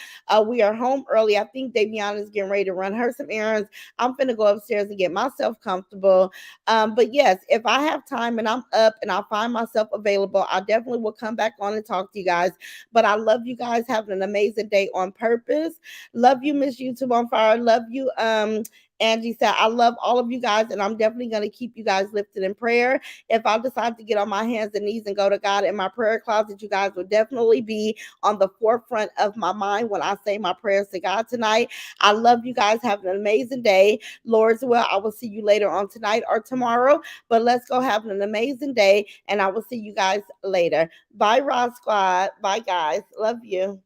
we are home early. I think Davion is getting ready to run her some errands. I'm finna go upstairs and get myself comfortable. But yes, if I have time and I'm up and I find myself available, I definitely will come back on and talk to you guys. But I love you guys. Having an amazing day on purpose. Love you, Miss YouTube on fire. Love you, Angie said, I love all of you guys, and I'm definitely going to keep you guys lifted in prayer. If I decide to get on my hands and knees and go to God in my prayer closet, you guys will definitely be on the forefront of my mind when I say my prayers to God tonight. I love you guys. Have an amazing day. Lord's will, I will see you later on tonight or tomorrow, but let's go have an amazing day, and I will see you guys later. Bye, Rod Squad. Bye, guys. Love you.